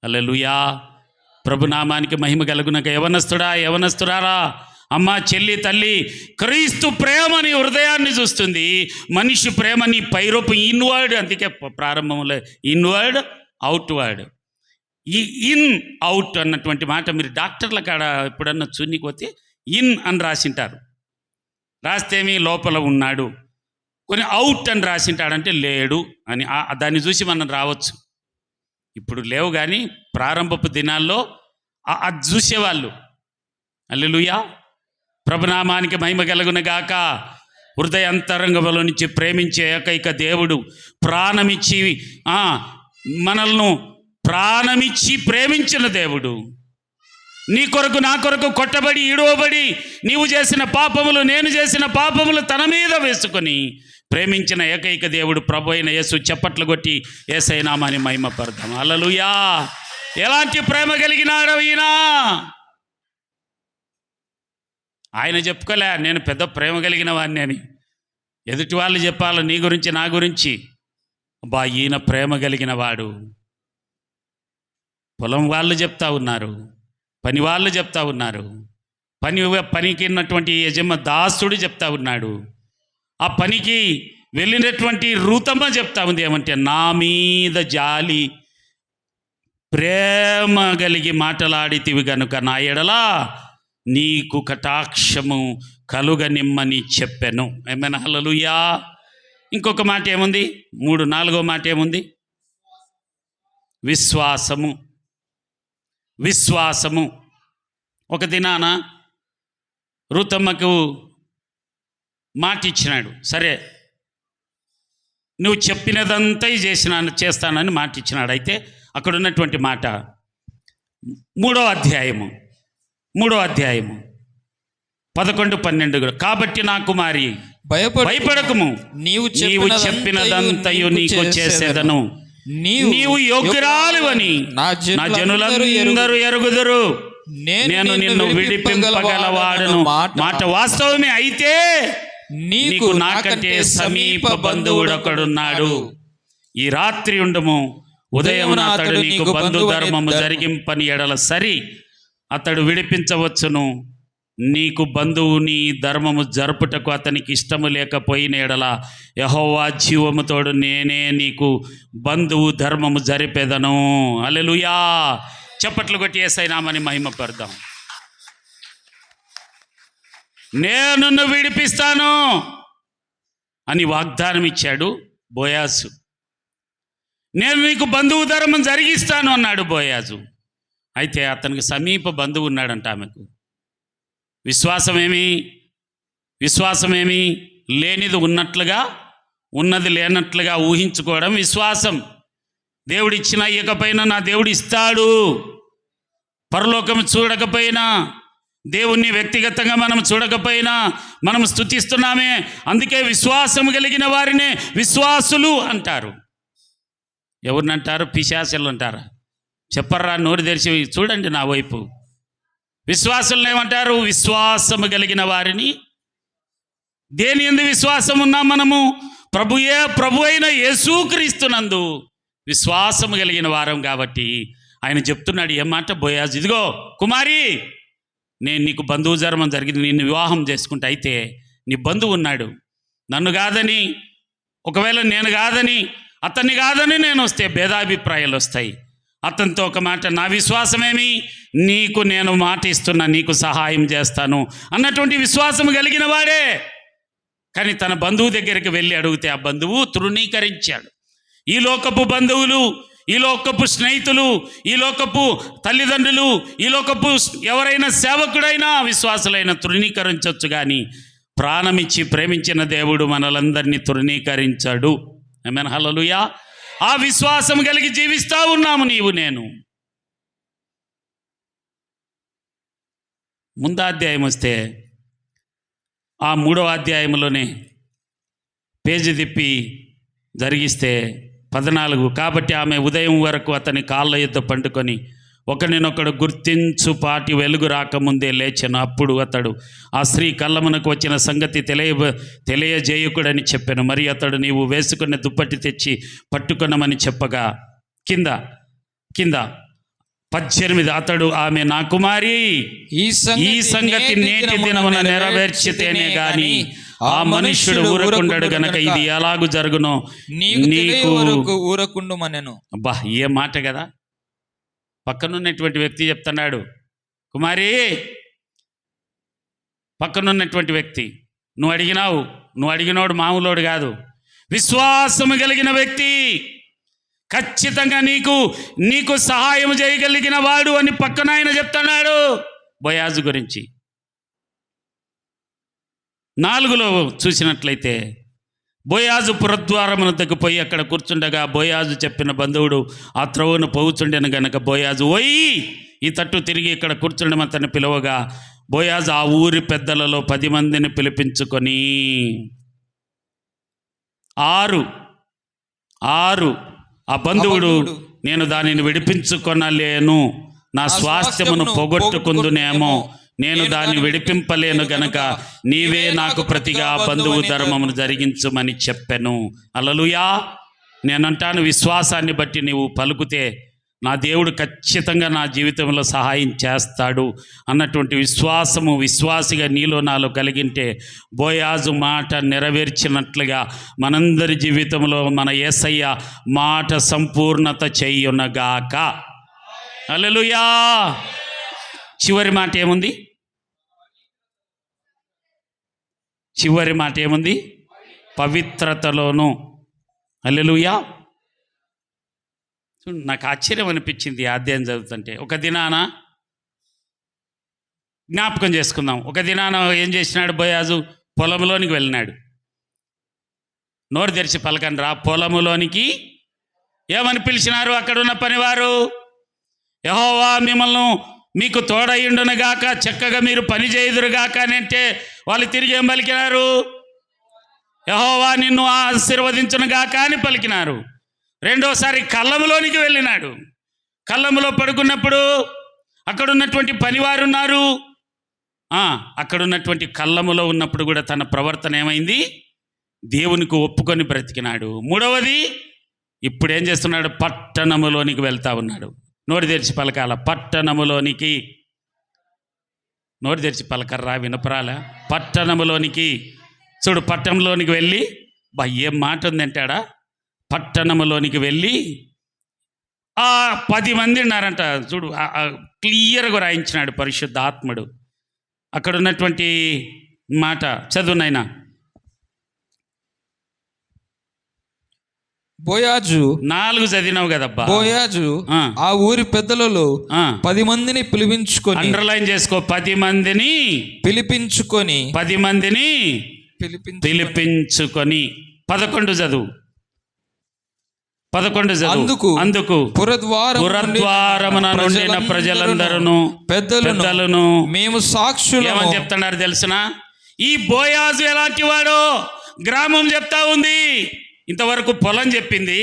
A: హల్లెలూయా. ప్రభునామానికి మహిమ కలుగునక. యవనస్తురారా, అమ్మ, చెల్లి, తల్లి, క్రీస్తు ప్రేమ నీ హృదయాన్ని చూస్తుంది. మనిషి ప్రేమ నీ పైరూపు ఇన్వర్డ్. అందుకే ప్రారంభంలో ఇన్వర్డ్, అవుట్వర్డ్. ఈ ఇన్ అవుట్ అన్నటువంటి మాట మీరు డాక్టర్ల కాడ ఎప్పుడన్నా చూనికి పోతే ఇన్ అని రాసింటారు. రాస్తేమి లోపల ఉన్నాడు. కొన్ని అవుట్ అని రాసింటాడంటే లేడు అని. దాన్ని చూసి మనం రావచ్చు. ఇప్పుడు లేవు, కానీ ప్రారంభపు దినాల్లో అది చూసేవాళ్ళు. హల్లెలూయా. ప్రభునామానికి మహిమ కలుగును గాక. హృదయాంతరంగంలో నుంచి ప్రేమించే ఏకైక దేవుడు, ప్రాణమిచ్చి మనల్ని ప్రాణమిచ్చి ప్రేమించిన దేవుడు, నీ కొరకు నా కొరకు కొట్టబడి ఈడవబడి నీవు చేసిన పాపములు నేను చేసిన పాపములు తన మీద వేసుకొని ప్రేమించిన ఏకైక దేవుడు ప్రభు అయిన యేసు. చప్పట్లు కొట్టి యేసయ్య నామాన్ని మహిమపడతాం. హల్లెలూయా. ఎలాంటి ప్రేమ కలిగినాడు ఈయన. ఆయన చెప్పుకోలే నేను పెద్ద ప్రేమ కలిగిన వాడిని అని. ఎదుటి వాళ్ళు చెప్పాలి నీ గురించి నా గురించి. అబ్బా, ఈయన ప్రేమ కలిగిన వాడు. పొలం వాళ్ళు చెప్తా ఉన్నారు, పని వాళ్ళు చెప్తా ఉన్నారు, పనికి ఉన్నటువంటి దాసుడు చెప్తా ఉన్నాడు, ఆ పనికి వెళ్ళినటువంటి రూతమ్మ చెప్తా ఉంది ఏమంటే, నా మీద జాలి ప్రేమ కలిగి మాటలాడితివి గనుక నా ఎడల నీకు కటాక్షము కలుగనిమ్మని చెప్పెను. ఏమైనా హల్లెలూయా. ఇంకొక మాట ఏముంది? 4వ మాట ఏముంది? విశ్వాసము. ఒక దినాన రూతమ్మకు మాట ఇచ్చినాడు. సరే, నువ్వు చెప్పినదంతా చేస్తానని మాట ఇచ్చినాడు. అయితే అక్కడ ఉన్నటువంటి మాట 3వ అధ్యాయము 11-12. కాబట్టి నా కుమారి భయపడకుము, నీవు చెప్పినదంతయు నీకు చేసేదను, నీవు యోగ్యురాలివని నా జనులందరూ ఎరుగుదురు. నేను నిన్ను విడిపింపగలవాడను. మాట వాస్తవమే. అయితే నీకు నాకంటే సమీప బంధువుడొకడున్నాడు. ఈ రాత్రి ఉండము, ఉదయం అతడు నీకు బంధు ధర్మము జరిగింపని ఎడల సరి, అతడు విడిపించవచ్చును. నీకు బంధువుని ధర్మము జరుపుటకు అతనికి ఇష్టము లేకపోయిన ఎడల యెహోవా జీవముతోడు నేనే నీకు బంధువు ధర్మము జరిపేదను. హల్లెలూయా. చప్పట్లు కొట్టి యేసయ్య నామముని మహిమపడదాం. నేను విడిపిస్తాను అని వాగ్దానం ఇచ్చాడు బోయాజు. నేను నీకు బంధువు ధర్మం జరిగిస్తాను అన్నాడు బోయాజు. అయితే అతనికి సమీప బంధువు ఉన్నాడంట. ఆమెకు విశ్వాసమేమి లేనిది ఉన్నట్లుగా, ఉన్నది లేనట్లుగా ఊహించుకోవడం విశ్వాసం. దేవుడిచ్చినా ఇవ్వకపోయినా నా దేవుడు ఇస్తాడు. పరలోకం చూడకపోయినా, దేవుణ్ణి వ్యక్తిగతంగా మనం చూడకపోయినా మనం స్తుతిస్తున్నామే. అందుకే విశ్వాసం కలిగిన వారినే విశ్వాసులు అంటారు. ఎవరినంటారు? పిశాచులు అంటారా? చెప్పర్రా, నోరు తెరిచి చూడండి నా వైపు. విశ్వాసులను ఏమంటారు? విశ్వాసము కలిగిన వారిని. దేని యందు విశ్వాసం ఉన్నాం మనము? ప్రభు అయిన యేసుక్రీస్తునందు విశ్వాసము కలిగిన వారం. కాబట్టి ఆయన చెప్తున్నాడు ఏమాట? బోయాజు, ఇదిగో కుమారి, నేను నీకు బంధువు ధర్మం జరిగింది, నిన్ను వివాహం చేసుకుంటా. అయితే నీ బంధువు ఉన్నాడు, నన్ను కాదని, ఒకవేళ నేను కాదని, అతన్ని కాదని నేను వస్తే భేదాభిప్రాయాలు వస్తాయి. అతనితో ఒక మాట, నా విశ్వాసమేమి, నీకు నేను మాట ఇస్తున్నా, నీకు సహాయం చేస్తాను అన్నటువంటి విశ్వాసం కలిగిన వాడే. కానీ తన బంధువు దగ్గరికి వెళ్ళి అడిగితే ఆ బంధువు తృణీకరించాడు. ఈ లోకపు బంధువులు, ఈ లోకపు స్నేహితులు, ఈ లోకపు తల్లిదండ్రులు, ఈ లోకపు ఎవరైనా సేవకుడైనా విశ్వాసులైనా తృణీకరించవచ్చు, కానీ ప్రాణమిచ్చి ప్రేమించిన దేవుడు మనలందరినీ తృణీకరించాడు. ఆమేన్, హల్లెలూయా. ఆ విశ్వాసం కలిగి జీవిస్తా ఉన్నాము నీవు నేను. ముందు అధ్యాయం వస్తే ఆ 3వ అధ్యాయంలోనే పేజీ తిప్పి జరిగిస్తే 14. కాబట్టి ఆమె ఉదయం వరకు అతని కాళ్ళ యొద్ద పండుకొని ఒకరినొకడు గుర్తించు పాటి వెలుగు రాకముందే లేచెను. అప్పుడు అతడు ఆ స్త్రీ కళ్ళమునకు వచ్చిన సంగతి తెలియజేయకుడని చెప్పాను. మరి అతడు, నీవు వేసుకున్న దుప్పటి తెచ్చి పట్టుకొనమని చెప్పగా కింద
B: 18 అతడు ఆమె నా కుమారి, ఈ సంగతి నేటి దినమున నెరవేర్చితేనే గాని ఆ మనుష్యుడు ఊరకుండడు గనక ఇది ఎలాగు జరుగునో నీకు
C: ఊరకుండుమనెను.
B: అబ్బా, ఏ మాట కదా. పక్కనున్నటువంటి వ్యక్తి చెప్తున్నాడు, కుమారి, పక్కనున్నటువంటి వ్యక్తి, నువ్వు అడిగినోడు మామూలోడు కాదు, విశ్వాసము కలిగిన వ్యక్తి, ఖచ్చితంగా నీకు సహాయం చేయగలిగిన వాడు అని పక్కన ఆయన చెప్తున్నాడు బోయాజు గురించి. 4లో చూసినట్లయితే, బోయాజు పురద్వారమునకు పోయి అక్కడ కూర్చుండగా బోయాజు చెప్పిన బంధువుడు ఆ త్రోవను పోవుచుండెను గనక బోయాజు ఓయి ఈ తట్టు తిరిగి ఇక్కడ కూర్చుండమని అతన్ని పిలవగా బోయాజు ఆ ఊరి పెద్దలలో 10 మందిని పిలిపించుకొని 6 ఆ బంధువుడు, నేను దానిని విడిపించుకొనలేను, నా స్వాస్థ్యమును పోగొట్టుకుందునేమో, నేను దాన్ని విడిపింపలేను గనక నీవే నాకు ప్రతిగా బంధువు ధర్మమును జరిగించుమని చెప్పెను. హల్లెలూయా. నేనంటాను, విశ్వాసాన్ని బట్టి నీవు పలుకుతే నా దేవుడు ఖచ్చితంగా నా జీవితంలో సహాయం చేస్తాడు అన్నటువంటి విశ్వాసిగా నీలో నాలో కలిగింటే బోయాజు మాట నెరవేర్చినట్లుగా మనందరి జీవితంలో మన యేసయ్య మాట సంపూర్ణత చేయునగాక. హల్లెలూయా. చివరి మాట ఏముంది? పవిత్రతలోను. హల్లెలూయా. నాకు ఆశ్చర్యం అనిపించింది అధ్యాయం చదువుతుంటే. ఒక దినాన జ్ఞాపకం చేసుకుందాం. ఒక దినాన ఏం చేసినాడు బోయాజు? పొలంలోనికి వెళ్ళినాడు. నోరు తెరిచి పలకండి రా. పొలములోనికి ఏమని పిలిచినారు అక్కడున్న పనివారు? యెహోవా మీకు తోడయుండునుగాక, చక్కగా మీరు పని చేయుదురుగాక అని అంటే వాళ్ళు తిరిగి ఏం పలికినారు? యెహోవా నిన్ను ఆశీర్వదించునుగాక అని పలికినారు. రెండోసారి కళ్ళములోనికి వెళ్ళినాడు. కళ్ళములో పడుకున్నప్పుడు అక్కడున్నటువంటి పనివారు ఉన్నారు. అక్కడున్నటువంటి కళ్ళములో ఉన్నప్పుడు కూడా తన ప్రవర్తన ఏమైంది? దేవునికి ఒప్పుకొని బ్రతికినాడు. మూడవది, ఇప్పుడు ఏం చేస్తున్నాడు? పట్టణములోనికి వెళ్తా ఉన్నాడు. నోరు తెరిచి పలకాల. పట్టణములోనికి. నోరు తెరిచి పలకర్రా, వినపరాలా? పట్టణములోనికి. చూడు, పట్టణంలోనికి వెళ్ళి, ఏం మాట ఉందంటాడా? పట్టణములోనికి వెళ్ళి 10 మంది ఉన్నారంట. చూడు, క్లియర్గా రాయించినాడు పరిశుద్ధ ఆత్ముడు. అక్కడ ఉన్నటువంటి మాట చదువునైనా.
C: బోయాజు
B: 4 చదివినావు కదబ్బా.
C: బోయాజు ఆ ఊరి పెద్దలలో 10 మందిని పిలిపించుకొని,
B: అండర్లైన్ చేసుకో, 10 మందిని
C: పిలిపించుకొని
B: 10 మందిని పిలిపించుకొని 11 చదువు. అందుకు పురద్వారమున నుండిన ప్రజలందరూ పెద్దలను
C: మేము సాక్షులు
B: ఏమని చెప్తున్నారు తెలుసిన? ఈ బోయాజు ఎలాంటి వాడో గ్రామం చెప్తా ఉంది. ఇంతవరకు పొలం చెప్పింది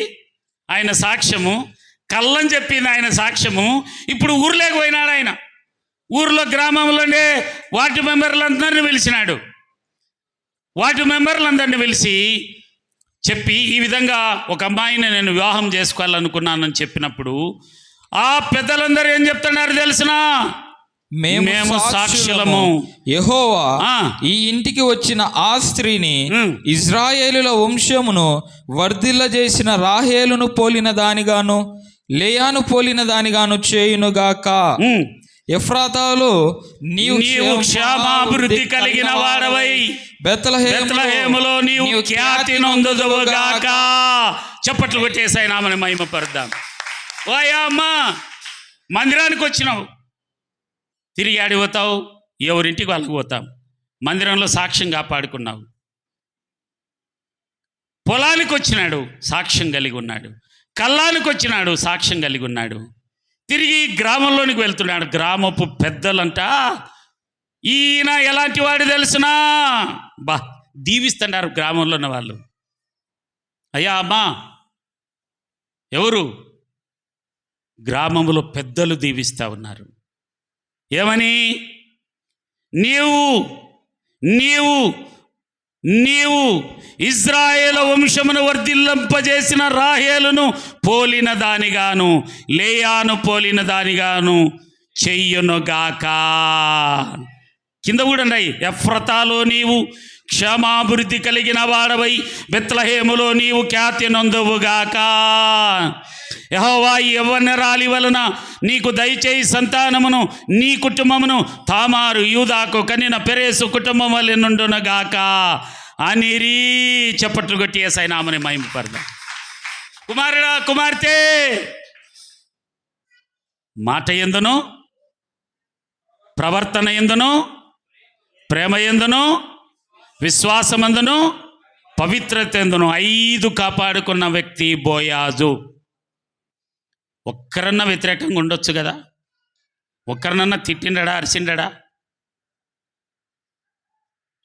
B: ఆయన సాక్ష్యము, కళ్ళని చెప్పింది ఆయన సాక్ష్యము. ఇప్పుడు ఊర్లోకి పోయినాడు ఆయన. ఊర్లో గ్రామంలోనే వార్డు మెంబర్లందరినీ పిలిచినాడు. వార్డు మెంబర్లందరినీ పిలిచి చెప్పి, ఈ విధంగా ఒక అమ్మాయిని నేను వివాహం చేసుకోవాలనుకున్నానని చెప్పినప్పుడు ఆ పెద్దలందరూ ఏం చెప్తున్నారు తెలుసునా? మేము సాక్షులము.
C: యెహోవా ఈ ఇంటికి వచ్చిన ఆ స్త్రీని ఇశ్రాయేలుల వంశమును వర్ధిల్లజేసిన రాహేలును పోలిన దానిగాను లేయాను పోలిన దానిగాను చేయునుగాక. ఎఫ్రాతాలో నీవు
B: క్షేమాభివృద్ధి కలిగిన వాడవై బెత్లెహేములో నీవు ఖ్యాతి నొందుదువుగాక. చప్పట్లు కొట్టేసాయి నామని మహిమపరుద్దాం. ఓయా అమ్మా, మందిరానికి వచ్చినావు, తిరిగి ఆడిపోతావు, ఎవరింటికి వాళ్ళకి పోతాం. మందిరంలో సాక్ష్యం కాపాడుకున్నావు. పొలానికి వచ్చినాడు, సాక్ష్యం కలిగి ఉన్నాడు. కళ్ళానికి వచ్చినాడు, సాక్ష్యం కలిగి ఉన్నాడు. తిరిగి గ్రామంలోనికి వెళ్తున్నాడు. గ్రామపు పెద్దలంట, ఈయన ఎలాంటి వాడు తెలుసునా? దీవిస్తున్నారు గ్రామంలో ఉన్న వాళ్ళు. అయ్యా అమ్మా, ఎవరు? గ్రామంలో పెద్దలు దీవిస్తూ ఉన్నారు. ఏమని? నీవు నీవు ఇజ్రాయేలు వంశమును వర్ధిల్లింపజేసిన రాహేలును పోలిన దానిగాను, లేయాను పోలిన దానిగాను చెయ్యునుగాక. కింద కూడా ఉన్నాయి, ఎఫ్రతాలో నీవు క్షమాభివృద్ధి కలిగిన వాడవై బెత్లెహేములో నీవు ఖ్యాతి నొందువుగాక. యెహోవా యవ్వనరాలి వలన నీకు దయచేయి సంతానమును నీ కుటుంబమును తామారు యూదాకు కనిన పెరేసు కుటుంబం వలె నుండునగాక అనిరి. చప్పట్లు కొట్టి యేసయ్య నామమున మహిమపరదాం. కుమారుడా, కుమార్తె, మాట యందును, ప్రవర్తన యందును, ప్రేమ యందును, విశ్వాసమందును, పవిత్రత యందును 5 కాపాడుకున్న వ్యక్తి బోయాజు. ఒక్కరన్నా వ్యతిరేకంగా ఉండొచ్చు కదా? ఒక్కరినన్నా తిట్టిండడా, అరిసిండడా?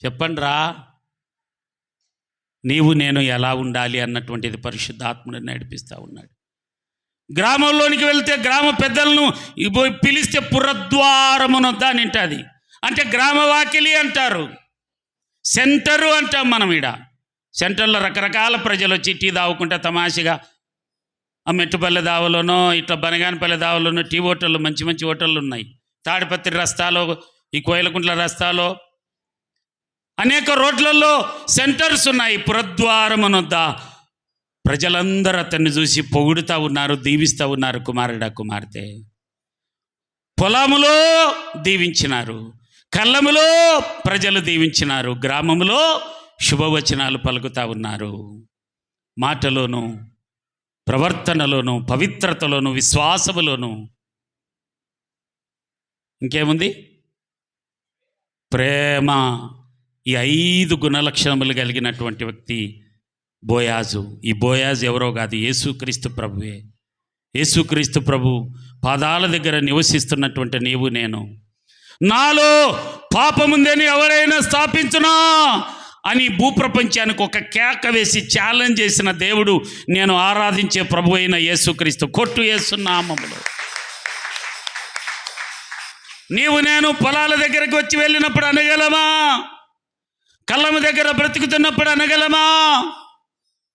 B: చెప్పండి రా. నీవు నేను ఎలా ఉండాలి అన్నటువంటిది పరిశుద్ధాత్ముడు నడిపిస్తూ ఉన్నాడు. గ్రామంలోనికి వెళ్తే గ్రామ పెద్దలను పిలిస్తే పురద్వారమునొద్ద అని ఉంటుంది. అంటే గ్రామ వాకిలి అంటారు, సెంటరు అంటాం మనం. ఈడ సెంటర్లో రకరకాల ప్రజలు వచ్చి టీ దావుకుంటే తమాషగా, ఆ మెట్టుపల్లె దావలోనో ఇట్లా బనగానపల్లె దావలోనో టీ హోటళ్ళు, మంచి మంచి హోటళ్ళు ఉన్నాయి. తాడిపత్రి రస్తాలో, ఈ కోయలకుంట్ల రస్తాలో, అనేక రోడ్లలో సెంటర్స్ ఉన్నాయి. పురద్వారమునొద్ద ప్రజలందరూ అతన్ని చూసి పొగుడుతూ ఉన్నారు, దీవిస్తూ ఉన్నారు. కుమారుడా, కుమార్తె, పొలములో దీవించినారు, కళ్ళములో ప్రజలు దీవించినారు, గ్రామములో శుభవచనాలు పలుకుతూ ఉన్నారు. మాటలోను, ప్రవర్తనలోను, పవిత్రతలోను, విశ్వాసములోను ఇంకేముంది? ప్రేమ. ఈ 5 గుణలక్షణములు కలిగినటువంటి వ్యక్తి బోయాజు. ఈ బోయాజు ఎవరో కాదు, యేసుక్రీస్తు ప్రభువే. యేసుక్రీస్తు ప్రభు పాదాల దగ్గర నివసిస్తున్నటువంటి నీవు నేను. నాలో పాపముందని ఎవరైనా స్థాపించునా అని భూప్రపంచానికి ఒక కేక వేసి ఛాలెంజ్ చేసిన దేవుడు నేను ఆరాధించే ప్రభు అయిన యేసుక్రీస్తు. కొట్టు యేసు నామములో. నీవు నేను పొలాల దగ్గరికి వచ్చి వెళ్ళినప్పుడు అనగలమా? కళ్ళము దగ్గర బ్రతుకుతున్నప్పుడు అనగలమా?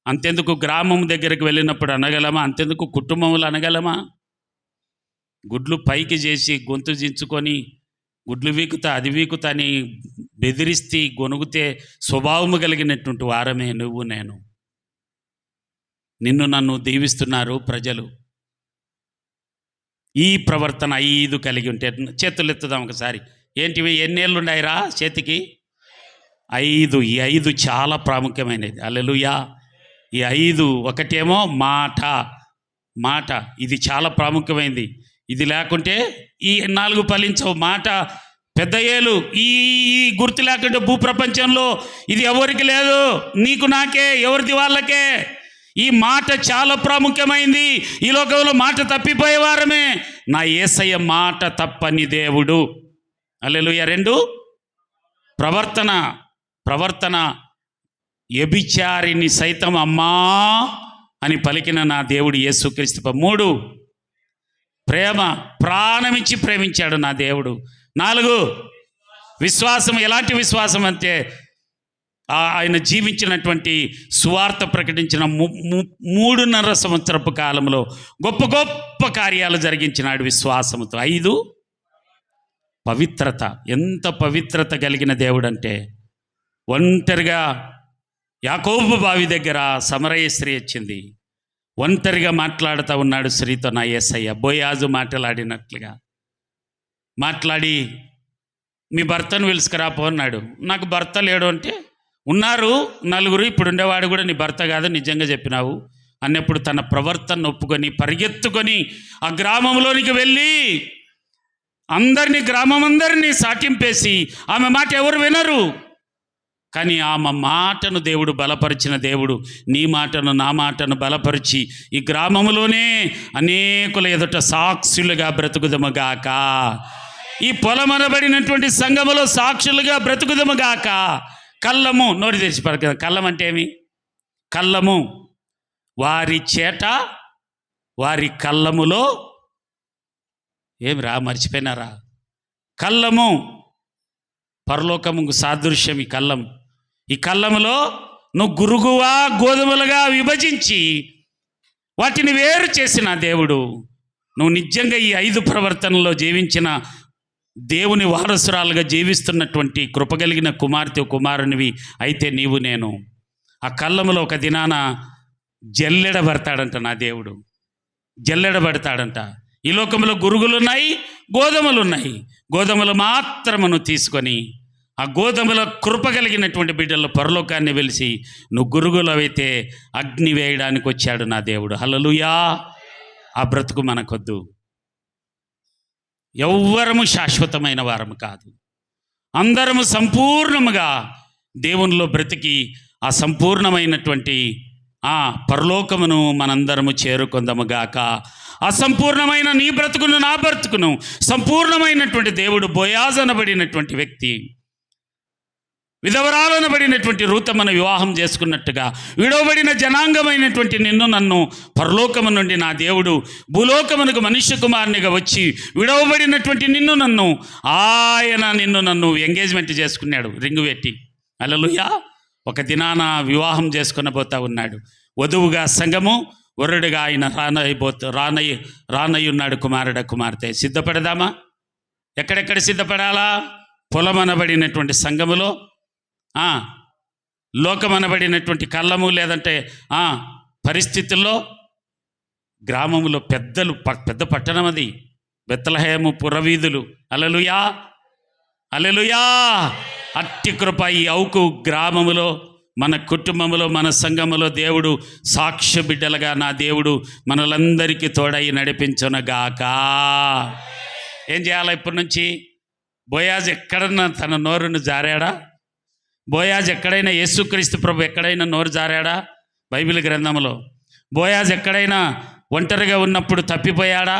B: అంతెందుకు గ్రామం దగ్గరికి వెళ్ళినప్పుడు అనగలమా? అంతెందుకు కుటుంబంలో అనగలమా? గుడ్లు పైకి చేసి గొంతు దించుకొని గుడ్లు వీకుతా అది వీకుతా అని బెదిరిస్తే గొనుగుతే స్వభావము కలిగినటువంటి వారమే నువ్వు నేను. నిన్ను నన్ను దీవిస్తున్నారు ప్రజలు. ఈ ప్రవర్తన 5 కలిగి ఉంటే చేతులు ఎత్తుదాం ఒకసారి. ఏంటివి? ఎన్నేళ్ళు ఉన్నాయిరా చేతికి? 5. ఈ 5 చాలా ప్రాముఖ్యమైనది. హల్లెలూయా. ఈ 5 ఒకటేమో మాట. ఇది చాలా ప్రాముఖ్యమైనది. ఇది లేకుంటే ఈ 4 ఫలించవు. మాట, పెద్ద ఏలు, ఈ గుర్తు లేకుంటే భూప్రపంచంలో ఇది ఎవరికి లేదు, నీకు నాకే, ఎవరిది వాళ్ళకే. ఈ మాట చాలా ప్రాముఖ్యమైంది. ఈ లోకంలో మాట తప్పిపోయేవారమే. నా యేసయ్య మాట తప్పని దేవుడు. హల్లెలూయా. 2 ప్రవర్తన. వ్యభిచారిని సైతం అమ్మా అని పలికిన నా దేవుడు యేసుక్రీస్తు. 3 ప్రేమ, ప్రాణమిచ్చి ప్రేమించాడు నా దేవుడు. 4 విశ్వాసం. ఎలాంటి విశ్వాసం అంటే ఆయన జీవించినటువంటి సువార్త ప్రకటించిన 3.5 సంవత్సరపు కాలంలో గొప్ప గొప్ప కార్యాలు జరిగించినాడు విశ్వాసముతో. 5 పవిత్రత. ఎంత పవిత్రత కలిగిన దేవుడు అంటే, ఒంటరిగా యాకోబు బావి దగ్గర సమరయ స్త్రీ వచ్చింది. ఒంటరిగా మాట్లాడుతూ ఉన్నాడు స్త్రీతో నా యేసయ్య. బోయాజు మాట్లాడినట్లుగా మాట్లాడి మీ భర్తను పిలుచుకురాపో అన్నాడు. నాకు భర్త లేడు అంటే, ఉన్నారు 4, ఇప్పుడు ఉండేవాడు కూడా నీ భర్త కాదు, నిజంగా చెప్పినావు అన్నప్పుడు తన ప్రవర్తన ఒప్పుకొని పరిగెత్తుకొని ఆ గ్రామంలోనికి వెళ్ళి గ్రామమందరినీ సాటింపేసి, ఆమె మాట ఎవరు వినరు, కానీ ఆమె మాటను దేవుడు బలపరిచిన దేవుడు నీ మాటను నా మాటను బలపరిచి ఈ గ్రామంలోనే అనేకుల ఎదుట సాక్షులుగా బ్రతుకుదముగాక. ఈ పొలమనబడినటువంటి సంఘములో సాక్షులుగా బ్రతుకుదముగాక. కళ్ళము. నోరు తెరిచి పలక. కళ్ళం అంటే ఏమి? కళ్ళము. వారి చేట వారి కళ్ళములో ఏమిరా మర్చిపోయినారా? కళ్ళము పరలోకముకు సాదృశ్యం. ఈ కళ్ళం ఈ కళ్ళములో నువ్వు గురుగువా గోధుమలుగా విభజించి వాటిని వేరు చేసిన దేవుడు, నువ్వు నిజంగా ఈ 5 ప్రవర్తనలో జీవించిన దేవుని వారసురాలుగా జీవిస్తున్నటువంటి కృపగలిగిన కుమార్తె కుమారునివి అయితే నీవు నేను ఆ కళ్ళములో ఒక దినాన జల్లెడబడతాడంట నా దేవుడు, జల్లెడబడతాడంట. ఈ లోకంలో గురుగులున్నాయి, గోధుమలున్నాయి. గోధుమలు మాత్రమును తీసుకొని ఆ గోధుమల కృప కలిగినటువంటి బిడ్డలు పరలోకాన్ని వెలిసి నువ్వు గురుగులవైతే అగ్ని వేయడానికి వచ్చాడు నా దేవుడు. హల్లెలూయా. ఆ బ్రతుకు మనకొద్దు. ఎవ్వరము శాశ్వతమైన వారము కాదు. అందరము సంపూర్ణముగా దేవునిలో బ్రతికి ఆ సంపూర్ణమైనటువంటి ఆ పరలోకమును మనందరము చేరుకొందముగాక. అసంపూర్ణమైన నీ బ్రతుకును నా బ్రతుకును సంపూర్ణమైనటువంటి దేవుడు బోయాజు అనబడినటువంటి వ్యక్తి, విధవరాలనబడినటువంటి రూతమ్మను వివాహం చేసుకున్నట్టుగా విడవబడిన జనాంగమైనటువంటి నిన్ను నన్ను పరలోకము నుండి నా దేవుడు భూలోకమునకు మనుష్య కుమారునిగా వచ్చి విడవబడినటువంటి నిన్ను నన్ను ఎంగేజ్మెంట్ చేసుకున్నాడు రింగు పెట్టి. హల్లెలూయా. ఒక దినాన వివాహం చేసుకునబోతా ఉన్నాడు. వధువుగా సంఘము, వరుడుగా ఆయన రానయ్యున్నాడు కుమార్తె. సిద్ధపడదామా? ఎక్కడెక్కడ సిద్ధపడాలా? పొలమనబడినటువంటి సంఘములో, లోకమనబడినటువంటి కళ్ళము, లేదంటే పరిస్థితుల్లో, గ్రామంలో పెద్ద పట్టణం అది బెత్లెహేము పురవీధులు. హల్లెలూయా, హల్లెలూయా. అట్టి కృప ఈ అవుకు గ్రామములో, మన కుటుంబములో, మన సంఘములో దేవుడు సాక్ష్య బిడ్డలుగా నా దేవుడు మనలందరికీ తోడై నడిపించునగాక. ఏం చేయాలి ఇప్పటి నుంచి? బోయాజు ఎక్కడన్నా తన నోరును జారాడా? బోయాజు ఎక్కడైనా యేసుక్రీస్తు ప్రభు ఎక్కడైనా నోరు జారాడా? బైబిల్ గ్రంథంలో బోయాజు ఎక్కడైనా ఒంటరిగా ఉన్నప్పుడు తప్పిపోయాడా?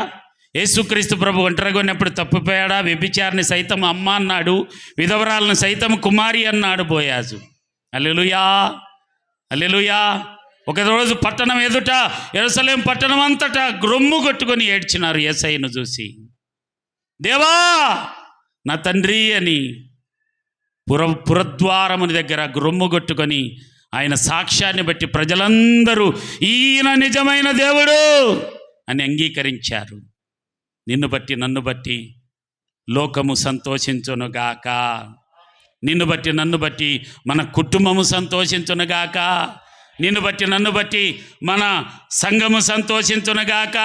B: యేసుక్రీస్తు ప్రభు ఒంటరిగా ఉన్నప్పుడు తప్పిపోయాడా? వ్యభిచారిని సైతం అమ్మ అన్నాడు, విధవరాలను సైతం కుమారి అన్నాడు బోయాజు. హల్లెలూయా, హల్లెలూయా. ఒకరోజు పట్టణం ఎదుట, యెరూషలేము పట్టణం అంతటా గ్రొమ్ము కొట్టుకొని ఏడ్చినారు యేసయ్యను చూసి. దేవా నా తండ్రి అని పురద్వారముని దగ్గర గ్రొమ్ము కొట్టుకొని ఆయన సాక్ష్యాన్ని బట్టి ప్రజలందరూ ఈయన నిజమైన దేవుడు అని అంగీకరించారు. నిన్ను బట్టి నన్ను బట్టి లోకము సంతోషించునుగాక. నిన్ను బట్టి నన్ను బట్టి మన కుటుంబము సంతోషించునుగాక. నిన్ను బట్టి నన్ను బట్టి మన సంఘము సంతోషించునుగాక.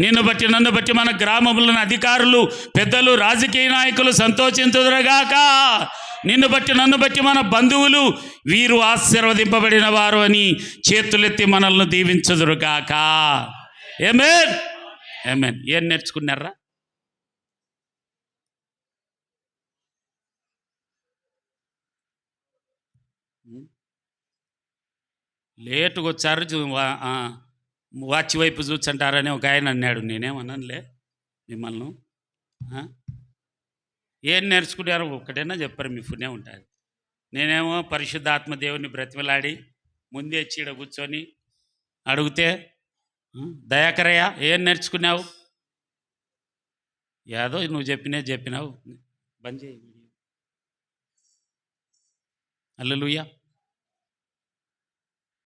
B: నిన్ను బట్టి నన్ను బట్టి మన గ్రామంలోని అధికారులు, పెద్దలు, రాజకీయ నాయకులు సంతోషించుదురుగాక. నిన్ను బట్టి నన్ను బట్టి మన బంధువులు వీరు ఆశీర్వదింపబడిన వారు అని చేతులెత్తి మనల్ని దీవించుదురుగాక. ఆమేన్, ఆమేన్. ఏం నేర్చుకున్నారా? లేటుగా వచ్చారు, వాచ్ వైపు చూచంటారని ఒక ఆయన అన్నాడు. నేనేమన్నానులే మిమ్మల్ని. ఏం నేర్చుకున్నారు? ఒక్కటైనా చెప్పారు, మీ పుణ్యం ఉంటుంది. నేనేమో పరిశుద్ధాత్మ దేవుని బ్రతిమలాడి ముందే చీడ కూర్చొని అడిగితే, దయాకరయ్య ఏం నేర్చుకున్నావు? ఏదో నువ్వు చెప్పినావు. బంద్ చేయి. హల్లెలూయా.